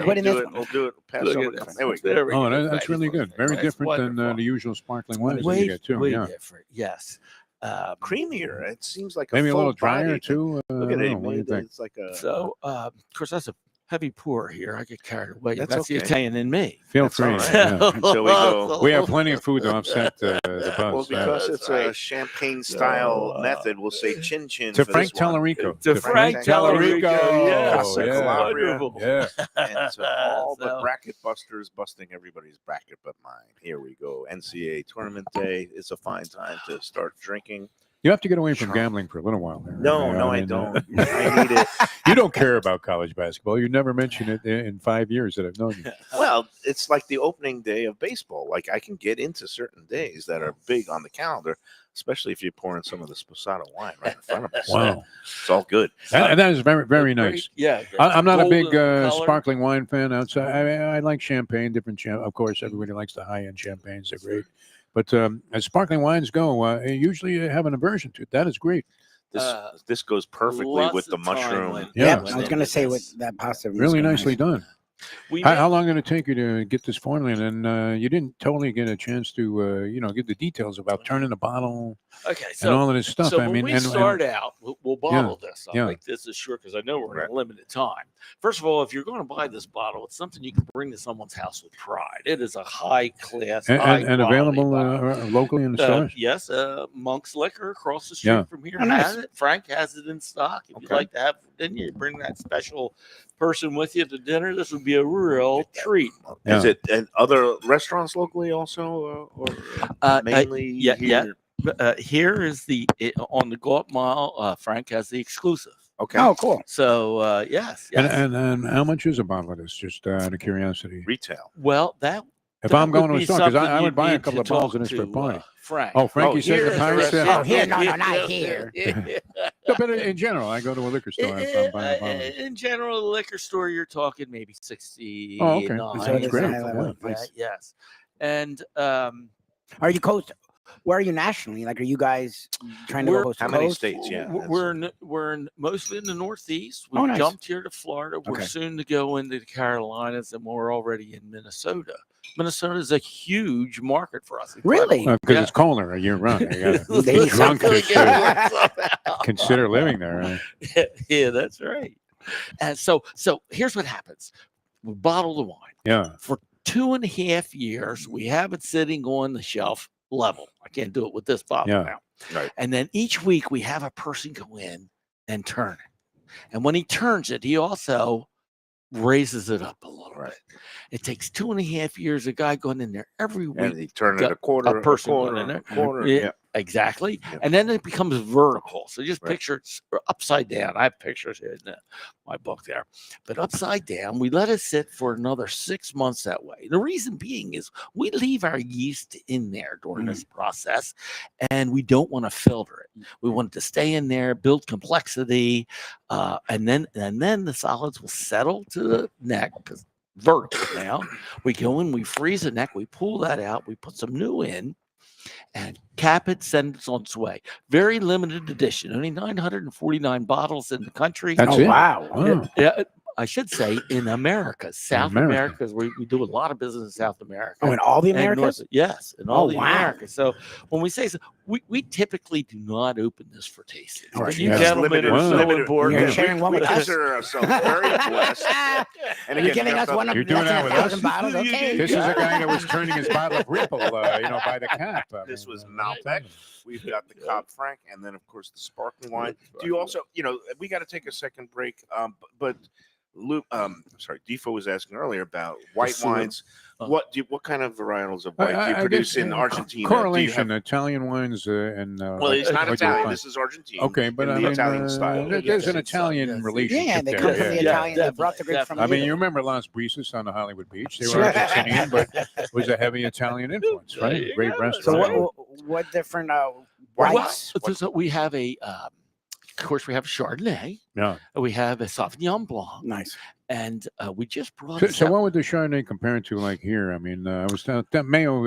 Put in this one. We'll do it. Pass over. There we go. Oh, that's really good. Very different than the usual sparkling wines that you get too. Way different. Yes. Creamier. It seems like maybe a little drier too. Look at it. What do you think? It's like a. So, of course, that's a heavy pour here. I get carried away. That's okay. the Italian in me. Feel free. Right. So we go. We have plenty of food to offset the buzz. Well, because it's a champagne style method, we'll say chin chin. To Frank Talarico. To Frank Talarico. Casa Calabria. Yeah. And to all the bracket busters busting everybody's bracket but mine. Here we go. NCAA tournament day. It's a fine time to start drinking. You have to get away from gambling for a little while there. No, I don't. I need it. You don't care about college basketball. You never mentioned it in 5 years that I've known you. Well, it's like the opening day of baseball. Like I can get into certain days that are big on the calendar, especially if you pour in some of the Sposado wine right in front of us. Wow. It's all good. And that is very, very nice. Yeah. I'm not a big color. sparkling wine fan outside. I like champagne, of course, everybody likes the high-end champagnes. They're great. But as sparkling wines go, usually you have an aversion to it. That is great. This goes perfectly with the mushroom. Yeah, I was going to say with that pasta. Really nicely done. We How long did it take you to get this formula? And you didn't totally get a chance to, get the details about turning the bottle Okay, and so all of this stuff. So I when mean, we and start out, we'll bottle this. I'll yeah. make this as short because I know we're in a limited time. First of all, if you're going to buy this bottle, it's something you can bring to someone's house with pride. It is a high class, and available locally in the stores. Yes, Monk's Liquor across the street from here has it. Frank has it in stock. If you'd like to have, then you bring that special person with you to dinner. This would be a real treat. Yeah. Is it and other restaurants locally also, or mainly yeah, here? Here is on the Galt Mile. Frank has the exclusive. Okay. Oh, cool. So yes. And how much is a bottle of this? Just out of curiosity. Retail. Well, if I'm going to a store, because I would buy a couple of bottles of this for a party. Frank. Oh, Frankie said the price. Oh, here, no, not here. No, but in general, I go to a liquor store. I'm buying a bottle. In general, the liquor store, you're talking maybe 60. Oh, okay. So it is great. high level. Yeah. Nice. Yes. And Are you coast? Where are you nationally? Like, are you guys trying to go coast to How many coast? states? Yeah. we're mostly in the Northeast. We Oh, nice. jumped here to Florida. We're Okay. soon to go into the Carolinas, and we're already in Minnesota. Minnesota is a huge market for us. Really? Because Yeah. it's colder year round. You gotta They be drunk Really to good. consider living there. Right? Yeah, that's right. And so here's what happens. We bottle the wine. Yeah. For 2.5 years, we have it sitting on the shelf level. I can't do it with this bottle Yeah. now. Right. And then each week we have a person go in and turn it. And when he turns it, he also raises it up a little bit. It takes 2.5 years. A guy going in there every week. And he turned it got a quarter, a person quarter, going in there. a quarter. Yeah, Yeah. exactly. Yeah. And then it becomes vertical. So just Right. picture it's upside down. I have pictures here in my book there. But upside down, we let it sit for another 6 months that way. The reason being is we leave our yeast in there during this process, and we don't want to filter it. We want it to stay in there, build complexity, and then the solids will settle to the neck because vertical now. We go in, we freeze the neck, we pull that out, we put some new in, and cap it, send it on its way. Very limited edition, only 949 bottles in the country. That's it. Wow. Wow. Yeah, I should say in America, South America. America, because we do a lot of business in South America. Oh, in all the And Americas? yes, in all Oh, the wow. Americas. So when we say so, we typically do not open this for tasting. All right. But you Yeah. gentlemen Limited- are so limited- important. You're sharing one we with us? consider ourselves very blessed. And You're again, giving us one of You're doing that with us? 1,000 bottles? Okay. This is a guy that was turning his bottle of Ripple, by the cap. This was Malbec. We've got the Cobb Frank, and then of course the sparkling wine. Do you also, we got to take a second break. But Luke, Defo was asking earlier about white wines. What kind of varietals of white do you produce in Argentina? Correlation, Italian wines and. Well, it's not what do you Italian. find? This is Argentine. Okay, but in I the mean, Italian style. there's an Italian relationship Yeah, they there. come from the yeah. Italian. They brought the grapes from I mean, Italy. you remember Las Brisas on the Hollywood Beach? They were Sure. Argentinian, but it was a heavy Italian influence, There right? you Great go. restaurant. So what different Well, whites? so we have of course, we have Chardonnay. Yeah. We have a Sauvignon Blanc, Nice. and we just brought. So what would the Chardonnay compare to like here? I mean, I was that Mayo,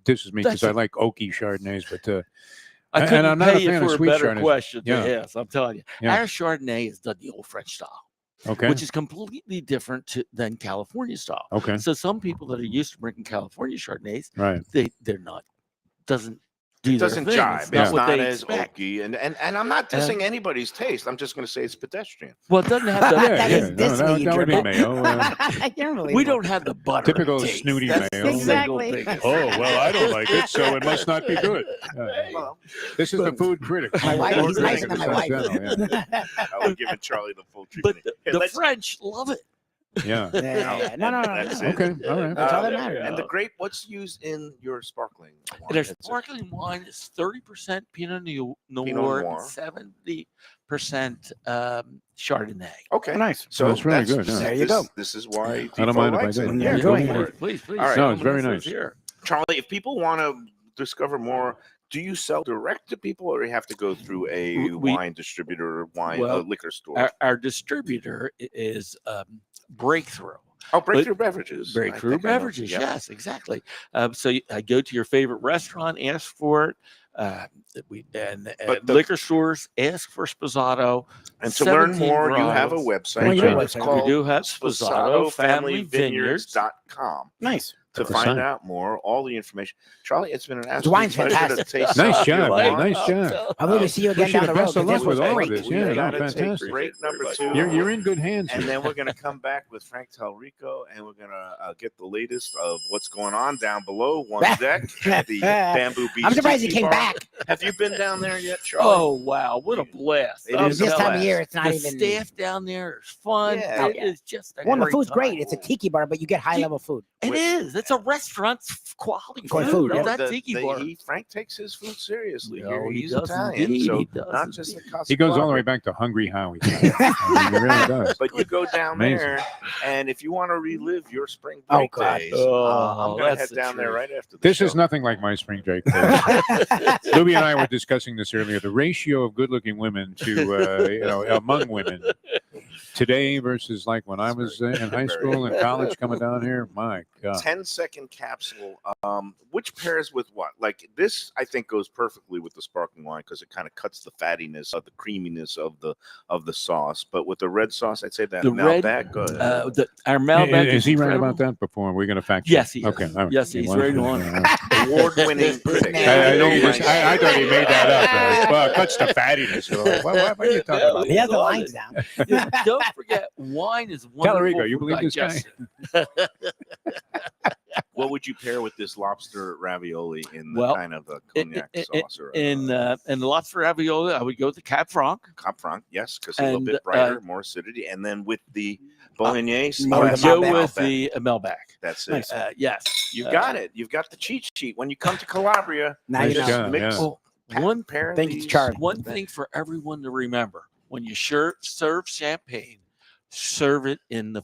this is me because I like oaky Chardonnays, but I couldn't and I'm not a pay you fan of for a sweet better Chardonnays. question Yeah. to ask. I'm telling you, Yeah. our Chardonnay is done the old French style, Okay. which is completely different than California style. Okay. So some people that are used to drinking California Chardonnays, Right. they're not doesn't do It their doesn't thing. jive. It's It's what not they as expect. oaky, and I'm not dissing anybody's taste. I'm just going to say it's pedestrian. Well, it doesn't have the. That is no, Disney, you that would be dribble. Mayo. You're unbelievable. We don't have the butter. Typical taste. snooty That's Mayo. the single Exactly. biggest. Oh, well, I don't like it, so it must not be good. Well, This is the food critic. My wife, he's nicer than my wife. I was giving Charlie the full But treatment. Hey, the let's- French love it. Yeah. Yeah. No. That's it. Okay. All right. That's all that matters. And the grape, what's used in your sparkling wine? Their sparkling wine is 30% Pinot Noir, Noir. and 70% Chardonnay. Okay, Nice. So That's really that's good, yeah. There you go. This is why I don't Defo mind if I likes do. it. Yeah, go enjoy for it. it. Please. All right. No, it's very nice. Here. Charlie, if people want to discover more, do you sell direct to people, or you have to go through a wine distributor or liquor store? Our distributor is Breakthrough. Oh, Breakthrough Beverages. Breakthrough Beverages, yes, exactly. I go to your favorite restaurant, ask for it. Liquor stores, ask for Sposato. And to learn more, you have a website. It's called we do have SposatoFamilyVineyards.com. Nice. To find out more, all the information. Charlie, it's been an absolute wine's pleasure fantastic. to taste. Nice job, your man. wine. Nice job. I'll to see you again Wish you down the the road. best of 'cause luck this with was all of great. this. We Yeah, gotta take fantastic. break number 2. You're in good hands. And then we're going to come back with Frank Talarico, and we're going to get the latest of what's going on down below one deck at the Bamboo Beach. I'm surprised he Tiki came Bar. back. Have you been down there yet, Charlie? Oh wow, what a blast! It I'm is This a telling time of you. year, it's not The even. staff down there is fun. Yeah. It is just a Well, the great food's time. great. It's a tiki bar, but you get high level food. It is. It's a restaurant quality Quality food. food, Of yeah. that tiki bar. Frank takes his food seriously. No, he He's does Italian, indeed. so He does not just the Casa He goes all the Calabria. way back to Hungry Howie. I mean, he really does. But you go down Amazing. there, and if you want to relive your spring break God. days, Oh, I'm going to head that's the down there truth. right after the This show. is nothing like my spring break. Lubie and I were discussing this earlier. The ratio of good-looking women to, among women today versus like when I was in high school and college coming down here. My God. 10-second capsule. Which pairs with what? Like this, I think goes perfectly with the sparkling wine because it kind of cuts the fattiness of the creaminess of the sauce. But with the red sauce, I'd say that The red, Malbec. Go ahead. Our Malbec Is he right incredible. about that before? We're going to fact check. Yes, he is. Okay. All right. Yes, he's right on. Award-winning critic. I thought he made that up. Well, it cuts the fattiness. What are you talking about? He has the lines down. Don't forget, wine is wonderful. Talarico, you for believe this guy? digestion. What would you pair with this lobster ravioli in the kind of a cognac sauce? Or in the lobster ravioli, I would go with the Cab Franc. Cab Franc, yes, because a little bit brighter, more acidity. And then with the bolognese, I would the go Malbec. with the Malbec. That's it. Yes. You got it. You've got the cheat sheet. When you come to Calabria, Now Nice you know. job. mix Yeah. One pair Thank you, these. Charlie. One thing for everyone to remember: when you serve champagne, serve it in the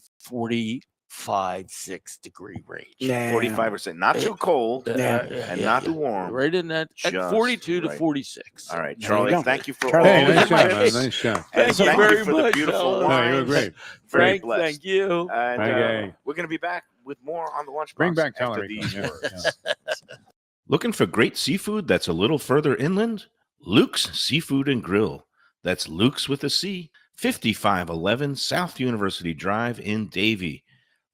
45-6 degree range. Yeah. 45%, not too cold Yeah. and not too warm. Right in that at Just 42 to right. 46. All right, There you Charlie, go. thank you for Charlie, all Hey, the nice job, man. tips. Nice job. And Thank you very for the much, beautiful fellas. No, you were wines. great. Very Frank, blessed. thank you. And Okay. we're going to be back with more on the Lunchbox. Bring back after Talarico. these Yeah, words. Looking for great seafood that's a little further inland? Luke's Seafood and Grill. That's Luke's with a C, 5511 South University Drive in Davie.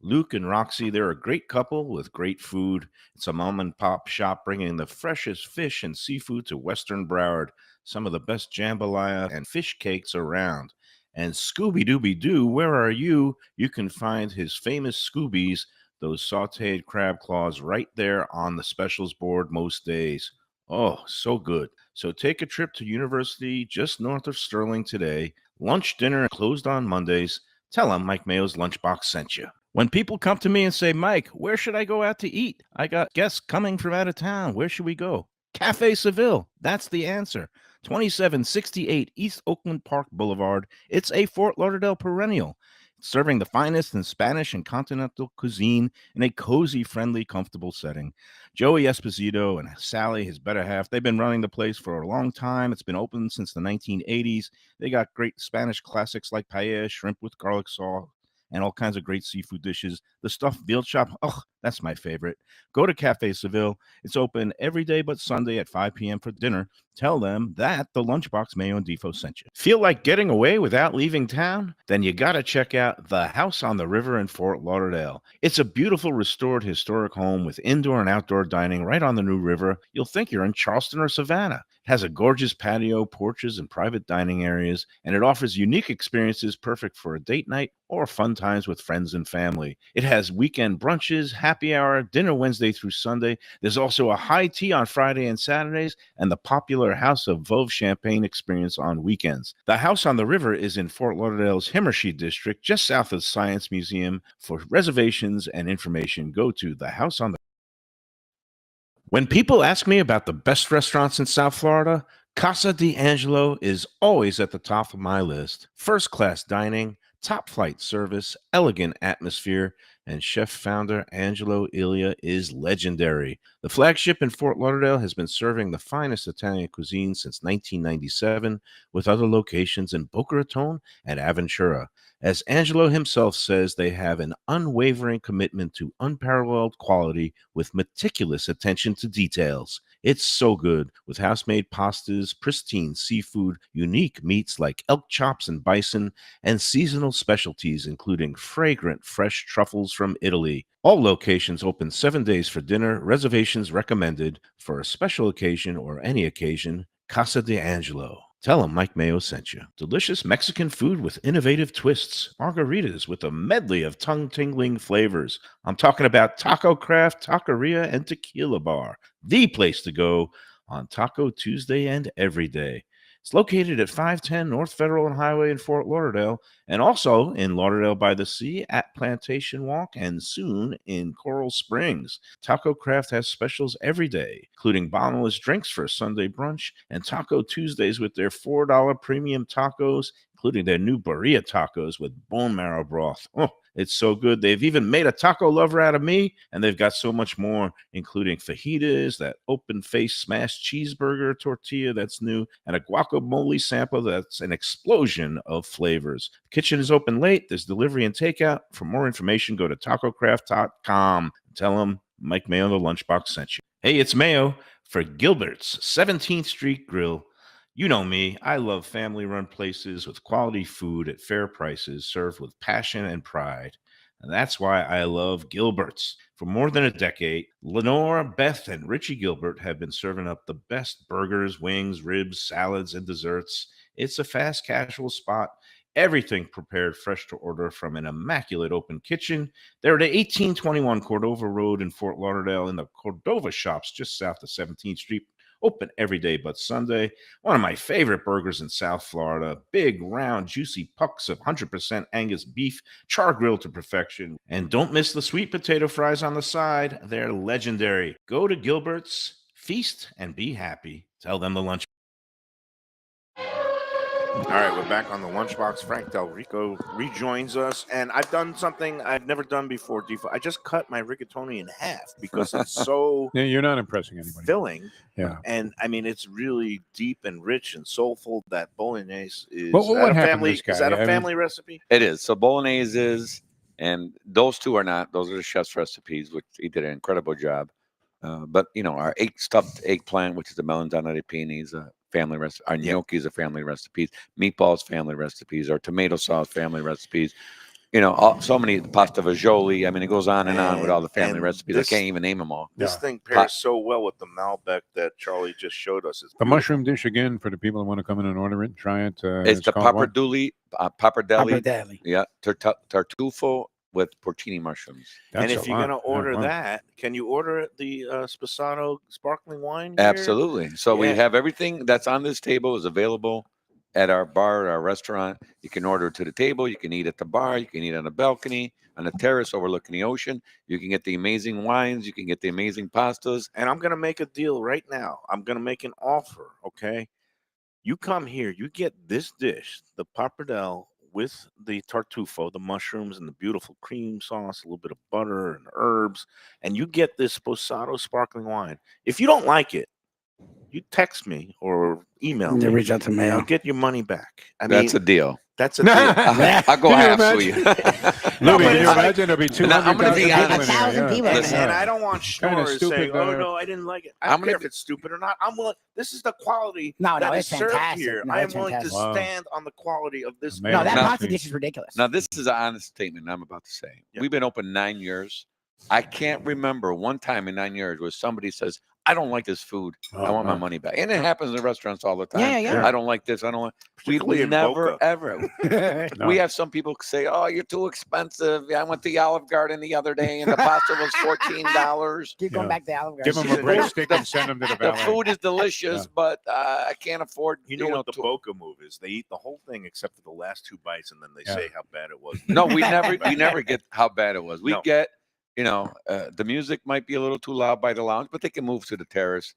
Luke and Roxy, they're a great couple with great food. It's a mom and pop shop bringing the freshest fish and seafood to Western Broward. Some of the best jambalaya and fish cakes around. And Scooby-Dooby-Doo, where are you? You can find his famous Scoobies, those sauteed crab claws, right there on the specials board most days. Oh, so good. So take a trip to University just north of Sterling today. Lunch, dinner, closed on Mondays. Tell them Mike Mayo's Lunchbox sent you. When people come to me and say, Mike, where should I go out to eat? I got guests coming from out of town. Where should we go? Cafe Seville. That's the answer. 2768 East Oakland Park Boulevard. It's a Fort Lauderdale perennial. Serving the finest in Spanish and continental cuisine in a cozy, friendly, comfortable setting. Joey Esposito and Sally, his better half, they've been running the place for a long time. It's been open since the 1980s. They got great Spanish classics like paella, shrimp with garlic sauce, and all kinds of great seafood dishes. The stuffed veal chop, oh, that's my favorite. Go to Cafe Seville. It's open every day but Sunday at 5 p.m. for dinner. Tell them that the Lunchbox Mayo and Defo sent you. Feel like getting away without leaving town? Then you got to check out the House on the River in Fort Lauderdale. It's a beautiful restored historic home with indoor and outdoor dining right on the New River. You'll think you're in Charleston or Savannah. It has a gorgeous patio, porches, and private dining areas, and it offers unique experiences perfect for a date night or fun times with friends and family. It has weekend brunches, happy hour, dinner Wednesday through Sunday. There's also a high tea on Friday and Saturdays, and the popular killer House of Veuve champagne experience on weekends. The House on the River is in Fort Lauderdale's Himmershey district, just south of Science Museum. For reservations and information, go to the House on the. When people ask me about the best restaurants in South Florida, Casa D'Angelo is always at the top of my list. First-class dining, top-flight service, elegant atmosphere, and chef-founder Angelo Ilia is legendary. The flagship in Fort Lauderdale has been serving the finest Italian cuisine since 1997, with other locations in Boca Raton and Aventura. As Angelo himself says, they have an unwavering commitment to unparalleled quality with meticulous attention to details. It's so good, with house-made pastas, pristine seafood, unique meats like elk chops and bison, and seasonal specialties including fragrant fresh truffles from Italy. All locations open 7 days for dinner. Reservations recommended. For a special occasion or any occasion, Casa D'Angelo. Tell them Mike Mayo sent you. Delicious Mexican food with innovative twists. Margaritas with a medley of tongue-tingling flavors. I'm talking about Taco Craft, Taqueria, and Tequila Bar. The place to go on Taco Tuesday and every day. It's located at 510 North Federal and Highway in Fort Lauderdale, and also in Lauderdale by the Sea at Plantation Walk, and soon in Coral Springs. Taco Craft has specials every day, including bottomless drinks for a Sunday brunch, and Taco Tuesdays with their $4 premium tacos, including their new birria tacos with bone marrow broth. Oh, it's so good. They've even made a taco lover out of me, and they've got so much more, including fajitas, that open-face smashed cheeseburger tortilla that's new, and a guacamole sample that's an explosion of flavors. The kitchen is open late. There's delivery and takeout. For more information, go to tacocraft.com. Tell them Mike Mayo, the Lunchbox, sent you. Hey, it's Mayo for Gilbert's 17th Street Grill. You know me, I love family-run places with quality food at fair prices served with passion and pride. And that's why I love Gilbert's. For more than a decade, Lenore, Beth, and Richie Gilbert have been serving up the best burgers, wings, ribs, salads, and desserts. It's a fast casual spot. Everything prepared fresh to order from an immaculate open kitchen. They're at 1821 Cordova Road in Fort Lauderdale in the Cordova Shops just south of 17th Street. Open every day but Sunday. One of my favorite burgers in South Florida. Big, round, juicy pucks of 100% Angus beef, char grilled to perfection. And don't miss the sweet potato fries on the side. They're legendary. Go to Gilbert's, feast, and be happy. Tell them the lunch. All right, we're back on the Lunchbox. Frank Talarico rejoins us, and I've done something I've never done before, Defo. I just cut my rigatoni in half because it's so yeah, you're not impressing anybody. Filling. Yeah. And, I mean, it's really deep and rich and soulful. That bolognese is, what happened to this guy? Is that a family recipe? It is. So bolognese is, and those two are not. Those are the chef's recipes, which he did an incredible job. But, you know, our stuffed eggplant, which is the melanzana ripieni, is a family recipe. Our gnocchi is a family recipes. Meatballs, family recipes. Our tomato sauce, family recipes. You know, so many, pasta fagioli. I mean, it goes on and on with all the family recipes. I can't even name them all. This thing pairs so well with the Malbec that Charlie just showed us. The mushroom dish, again, for the people that want to come in and order it and try it. It's the pappardelle. Pappardelle. Yeah, tartufo with porcini mushrooms. And if you're going to order that, can you order the Sposato sparkling wine here? Absolutely. So we have everything that's on this table is available at our bar, our restaurant. You can order to the table. You can eat at the bar. You can eat on a balcony, on a terrace overlooking the ocean. You can get the amazing wines. You can get the amazing pastas. And I'm going to make a deal right now. I'm going to make an offer, okay? You come here, you get this dish, the pappardelle, with the tartufo, the mushrooms, and the beautiful cream sauce, a little bit of butter and herbs, and you get this Sposato sparkling wine. If you don't like it, you text me or email me. Reach out to me. I'll get your money back. That's a deal. That's a deal. I'll go half for you. No, can you imagine? There'll be 200,000 I'm gonna be honest. people in there. And I don't want schnorrers saying, stupid, "Oh no, I didn't like it." I don't care if it's stupid or not. I'm willing. This is the quality that is served here. I am willing to stand on the quality of this. No, that pasta dish is ridiculous. Now, this is an honest statement I'm about to say. We've been open 9 years. I can't remember one time in 9 years where somebody says, I don't like this food. I want my money back. And it happens in restaurants all the time. Yeah. I don't like this. I don't like. We never ever. No. We have some people say, "Oh, you're too expensive." I went to the Olive Garden the other day, and the pasta was $14. Keep going back to Olive Give Garden. them a breadstick and send them to the The valet. food is delicious, but I can't afford. You know what the Boca move is? They eat the whole thing except for the last 2 bites, and then they say how bad it was. No, we never get how bad it was. We No. get, the music might be a little too loud by the lounge, but they can move to the terrace,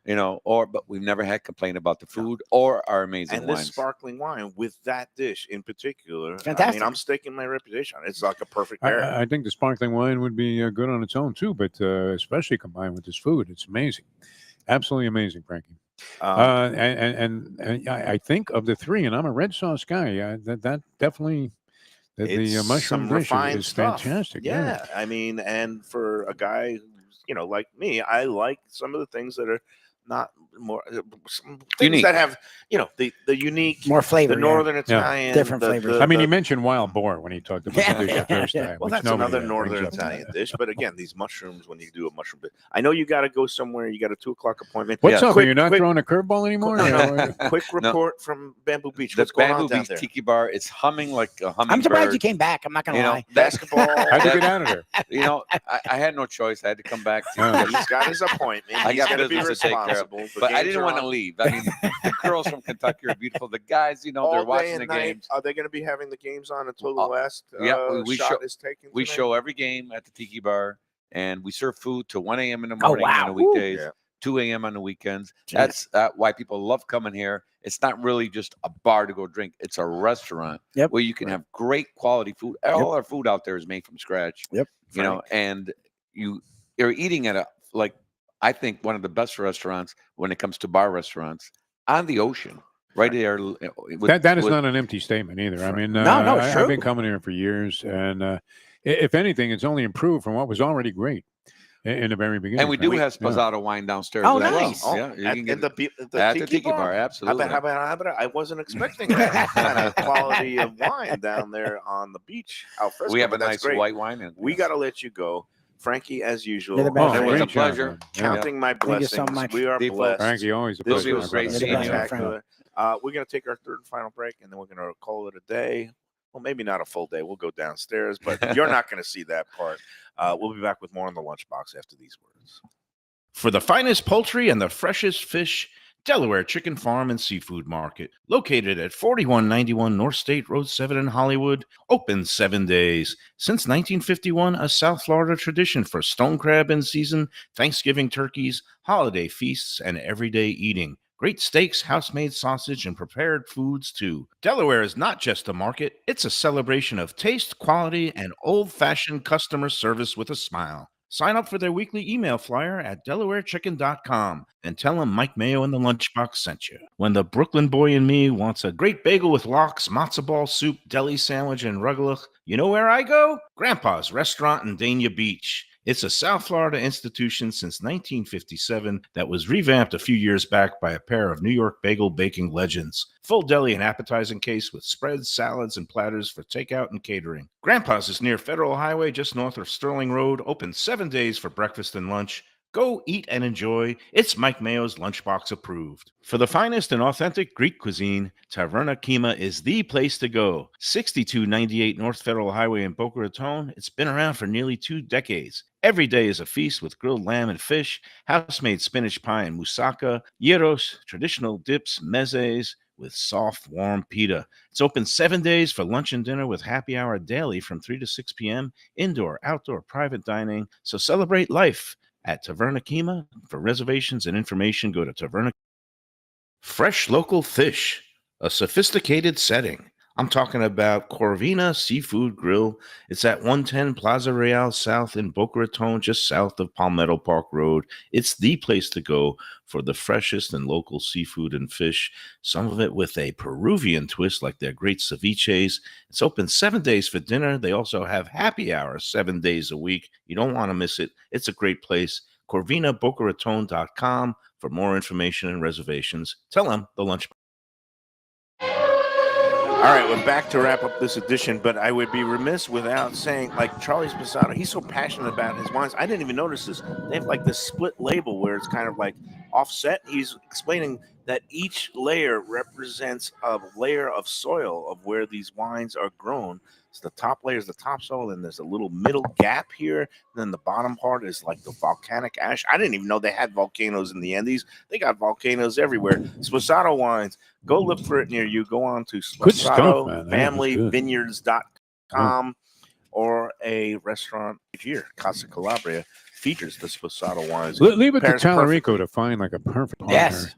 but we've never had complaint about the food or our amazing and wines. this sparkling wine with that dish in particular, Fantastic. I mean, I'm staking my reputation on it. It's like a perfect pairing. I think the sparkling wine would be good on its own too, but especially combined with this food, it's amazing, absolutely amazing, Frankie. And I think of the three, and I'm a red sauce guy. That definitely the mushroom dish is fantastic. Yeah, I mean, and for a guy who's like me, I like some of the things that are not more some things Unique. that have the unique, More flavor. the northern Italian, Different flavors. I mean, he mentioned wild boar when he talked about the dish the first time. well, which that's nobody another brings northern up. Italian dish. But again, these mushrooms, when you do a mushroom, I know you got to go somewhere. You got a 2:00 appointment. What's up? Quick, Are you not quick- throwing a curveball anymore? No. Quick report from Bamboo Beach. The What's going Bamboo on down Beach there? Tiki Bar, it's humming like a hummingbird. I'm surprised you came back. I'm not going to lie. Basketball. How'd you get out of there? I had no choice. I had to come back. He's got his appointment. I He's got going to be business to take care of. responsible. The But I games didn't are want to on leave. I mean, the girls from Kentucky are beautiful. The guys, all they're day watching and the night. games. Are they going to be having the games on until the last we shot show- is taken? We tonight? show every game at the Tiki Bar, and we serve food till 1 a.m. in the morning wow. on the weekdays, Yeah. 2 a.m. on the weekends. Jeez. That's why people love coming here. It's not really just a bar to go drink. It's a restaurant where you can have great quality food. All our food out there is made from scratch. Yep. And you're eating at I think one of the best restaurants when it comes to bar restaurants on the ocean. Right there. That is not an empty statement either. I mean, No, it's I've been true. coming here for years, and if anything, it's only improved from what was already great in the very beginning. And we do Frank. have Sposado wine downstairs. Oh, as well. nice. Yeah, you can get the at the Tiki Bar. Absolutely. I wasn't expecting that kind of quality of wine down there on the beach. We have a but that's nice great. white wine. In We got to let you go. Frankie, as usual. You're the best. It was a great job, pleasure. man. Yeah. Counting my Thank you blessings. so much. We are Defo. blessed. Frankie, always a This pleasure. was my great brother. seeing you. Spectacular. We're going to take our third and final break, and then we're going to call it a day. Well, maybe not a full day. We'll go downstairs, but you're not going to see that part. We'll be back with more on the Lunchbox after these words. For the finest poultry and the freshest fish, Delaware Chicken Farm and Seafood Market, located at 4191 North State Road 7 in Hollywood, open 7 days. Since 1951, a South Florida tradition for stone crab in season, Thanksgiving turkeys, holiday feasts, and everyday eating. Great steaks, house-made sausage, and prepared foods, too. Delaware is not just a market, it's a celebration of taste, quality, and old-fashioned customer service with a smile. Sign up for their weekly email flyer at DelawareChicken.com and tell them Mike Mayo and the Lunchbox sent you. When the Brooklyn boy in me wants a great bagel with lox, matzo ball soup, deli sandwich, and rugelach, you know where I go? Grandpa's Restaurant in Dania Beach. It's a South Florida institution since 1957 that was revamped a few years back by a pair of New York bagel baking legends. Full deli and appetizing case with spreads, salads, and platters for takeout and catering. Grandpa's is near Federal Highway just north of Sterling Road, open 7 days for breakfast and lunch. Go eat and enjoy. It's Mike Mayo's Lunchbox approved. For the finest and authentic Greek cuisine, Taverna Kima is the place to go. 6298 North Federal Highway in Boca Raton. It's been around for nearly 2 decades. Every day is a feast with grilled lamb and fish, house-made spinach pie and moussaka, gyros, traditional dips, mezes, with soft, warm pita. It's open 7 days for lunch and dinner with happy hour daily from 3 to 6 p.m., indoor, outdoor, private dining. So celebrate life at Taverna Kima. For reservations and information, go to Taverna. Fresh local fish, a sophisticated setting. I'm talking about Corvina Seafood Grill. It's at 110 Plaza Real South in Boca Raton, just south of Palmetto Park Road. It's the place to go for the freshest and local seafood and fish, some of it with a Peruvian twist like their great ceviches. It's open 7 days for dinner. They also have happy hour 7 days a week. You don't want to miss it. It's a great place. CorvinaBocaRaton.com for more information and reservations. Tell them the lunch. All right, we're back to wrap up this edition, but I would be remiss without saying, like Charlie Sposato, he's so passionate about his wines. I didn't even notice this. They have like this split label where it's kind of like offset. He's explaining that each layer represents a layer of soil of where these wines are grown. So the top layer is the topsoil, and there's a little middle gap here. And then the bottom part is like the volcanic ash. I didn't even know they had volcanoes in the Andes. They got volcanoes everywhere. Sposato wines. Go look for it near you. Go on to Sposato FamilyVineyards.com or a restaurant here, Casa Calabria, features the Sposato wines. Leave it to Talarico to find like a perfect partner. Yes.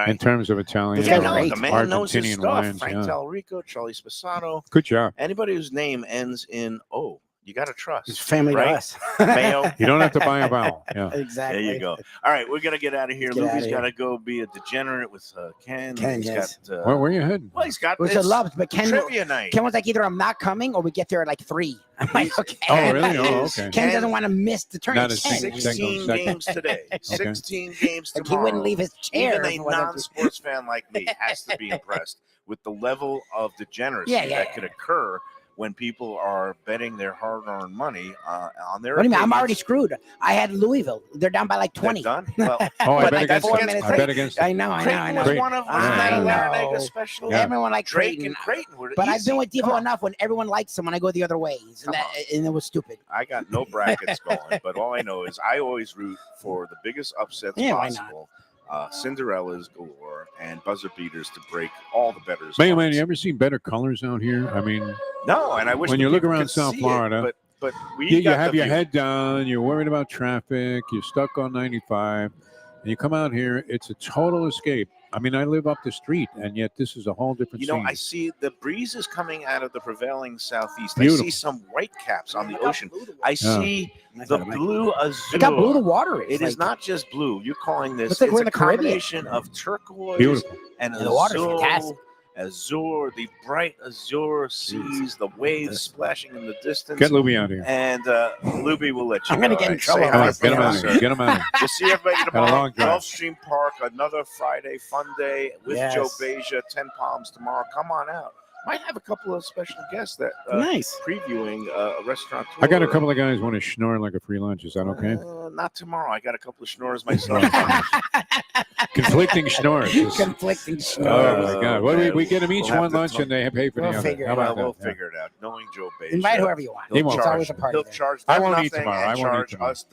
In terms of Italian, the man knows his Argentinian stuff. wines. Frank Yeah. Talarico, Charlie Sposato. Good job. Anybody whose name ends in O, you got to trust. It's family right? to us. Mayo. You don't have to buy a vowel. Yeah. Exactly. There you go. All right, we're gonna get out of here. Get outta Lubie's here. got to go be a degenerate with Ken. Ken, He's yes. got, Where are you heading? well, he's got Which I this love, but Ken trivia night. was like, either I'm not coming or we get there at like 3. I'm like, okay. Oh, really? Oh, okay. Ken doesn't want to miss the turn. Not a 10. 16 games today. 16 games Like, tomorrow. he wouldn't leave his chair. Even a if it wasn't- non-sports fan like me has to be impressed with the level of degeneracy that could occur when people are betting their hard-earned money on their. What do you mean? I'm opinions. already screwed. I had Louisville. They're down by like 20. They're done? Well, Oh, I but bet against four them. minutes I bet late. against I them. know. Creighton was Creighton. one of Yeah, the I Larinaga know. special. Yeah. Everyone liked Drake Creighton. and Creighton were But I've easy. been with Come Defo on. enough when everyone likes someone, I go the other ways. And it was stupid. I got no brackets going, but all I know is I always root for the biggest upsets Yeah, why not? possible. Cinderella's galore and buzzer beaters to break all the betters. Man, hearts. you ever seen better colors out here? I mean, No, and I wish when the you look people around could South see it, Florida, but we you got have the your view. head down, you're worried about traffic, you're stuck on 95, and you come out here, it's a total escape. I mean, I live up the street, and yet this is a whole different You know, scene. I see the breeze is coming out of the prevailing southeast. Beautiful. I see some white caps on the ocean. I see the blue azure. Look how blue the water is. It is not just blue. You're calling this. Looks like It's we're a in the Caribbean. combination of turquoise Beautiful. and the water's azure. fantastic. Azure, the bright azure seas, the waves splashing in the distance. Get Lubie out here. And Lubie will let you I'm gonna know. get in I trouble say if Come I on, say get him that. out of here. Get him out of here. We'll see everybody a tomorrow. long drive. Gulfstream Park, another Friday fun day with Yes. Joe Beja, 10 Palms tomorrow. Come on out. Might have a couple of special guests that Nice. previewing a restaurant. I got a couple of guys want to schnorr like a free lunch. Is that okay? Not tomorrow. I got a couple of snores myself. Conflicting snores. Conflicting Oh, snores. my God. Well, we get them each We'll have one to lunch talk. and they pay for We'll the other. figure How it about We'll that? Yeah. figure it out. Knowing Joe Beja. Invite whoever you want. He won't. It's always a party. He'll there. charge I them won't eat nothing tomorrow. and I won't eat charge tomorrow. us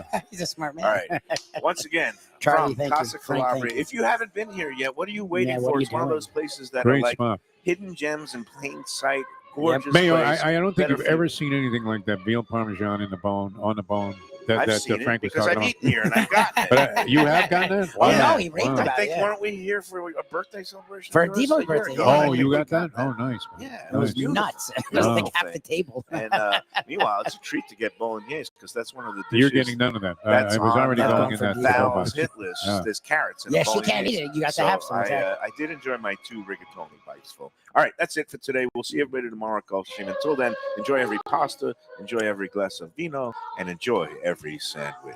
double. He's a smart man. All right. Once again, Charlie, from thank you. Casa Frank, thank Calabria. you. If you haven't been here yet, what are you waiting Yeah, what for? are you It's one of doing? those places that Great are like spot. hidden gems in plain sight. Gorgeous Mayo, place. I don't think better you've food. ever seen anything like that veal parmesan in the bone, on the bone. I've That seen it Frank was because talking I've about. eaten here and I've gotten it. But you have gotten that? Oh, no, he raved Wow. about I think yeah. weren't we here for a birthday celebration? For yours Devo's a year birthday, ago? yeah. I Oh, think you we got that? Oh, nice. Man. Yeah, It was Nice. nuts. It was Wow. like half the table. And meanwhile, it's a treat to get bolognese because that's one of the dishes. You're getting none of that. That's I was on already going in for that Val's box. hit list. Yeah. There's carrots in Yeah, the she can't bolognese. eat it. You got So to have some. I did enjoy my 2 rigatoni bites full. All right, that's it for today. We'll see everybody tomorrow at Gulfstream. Until then, enjoy every pasta, enjoy every glass of vino, and enjoy every sandwich.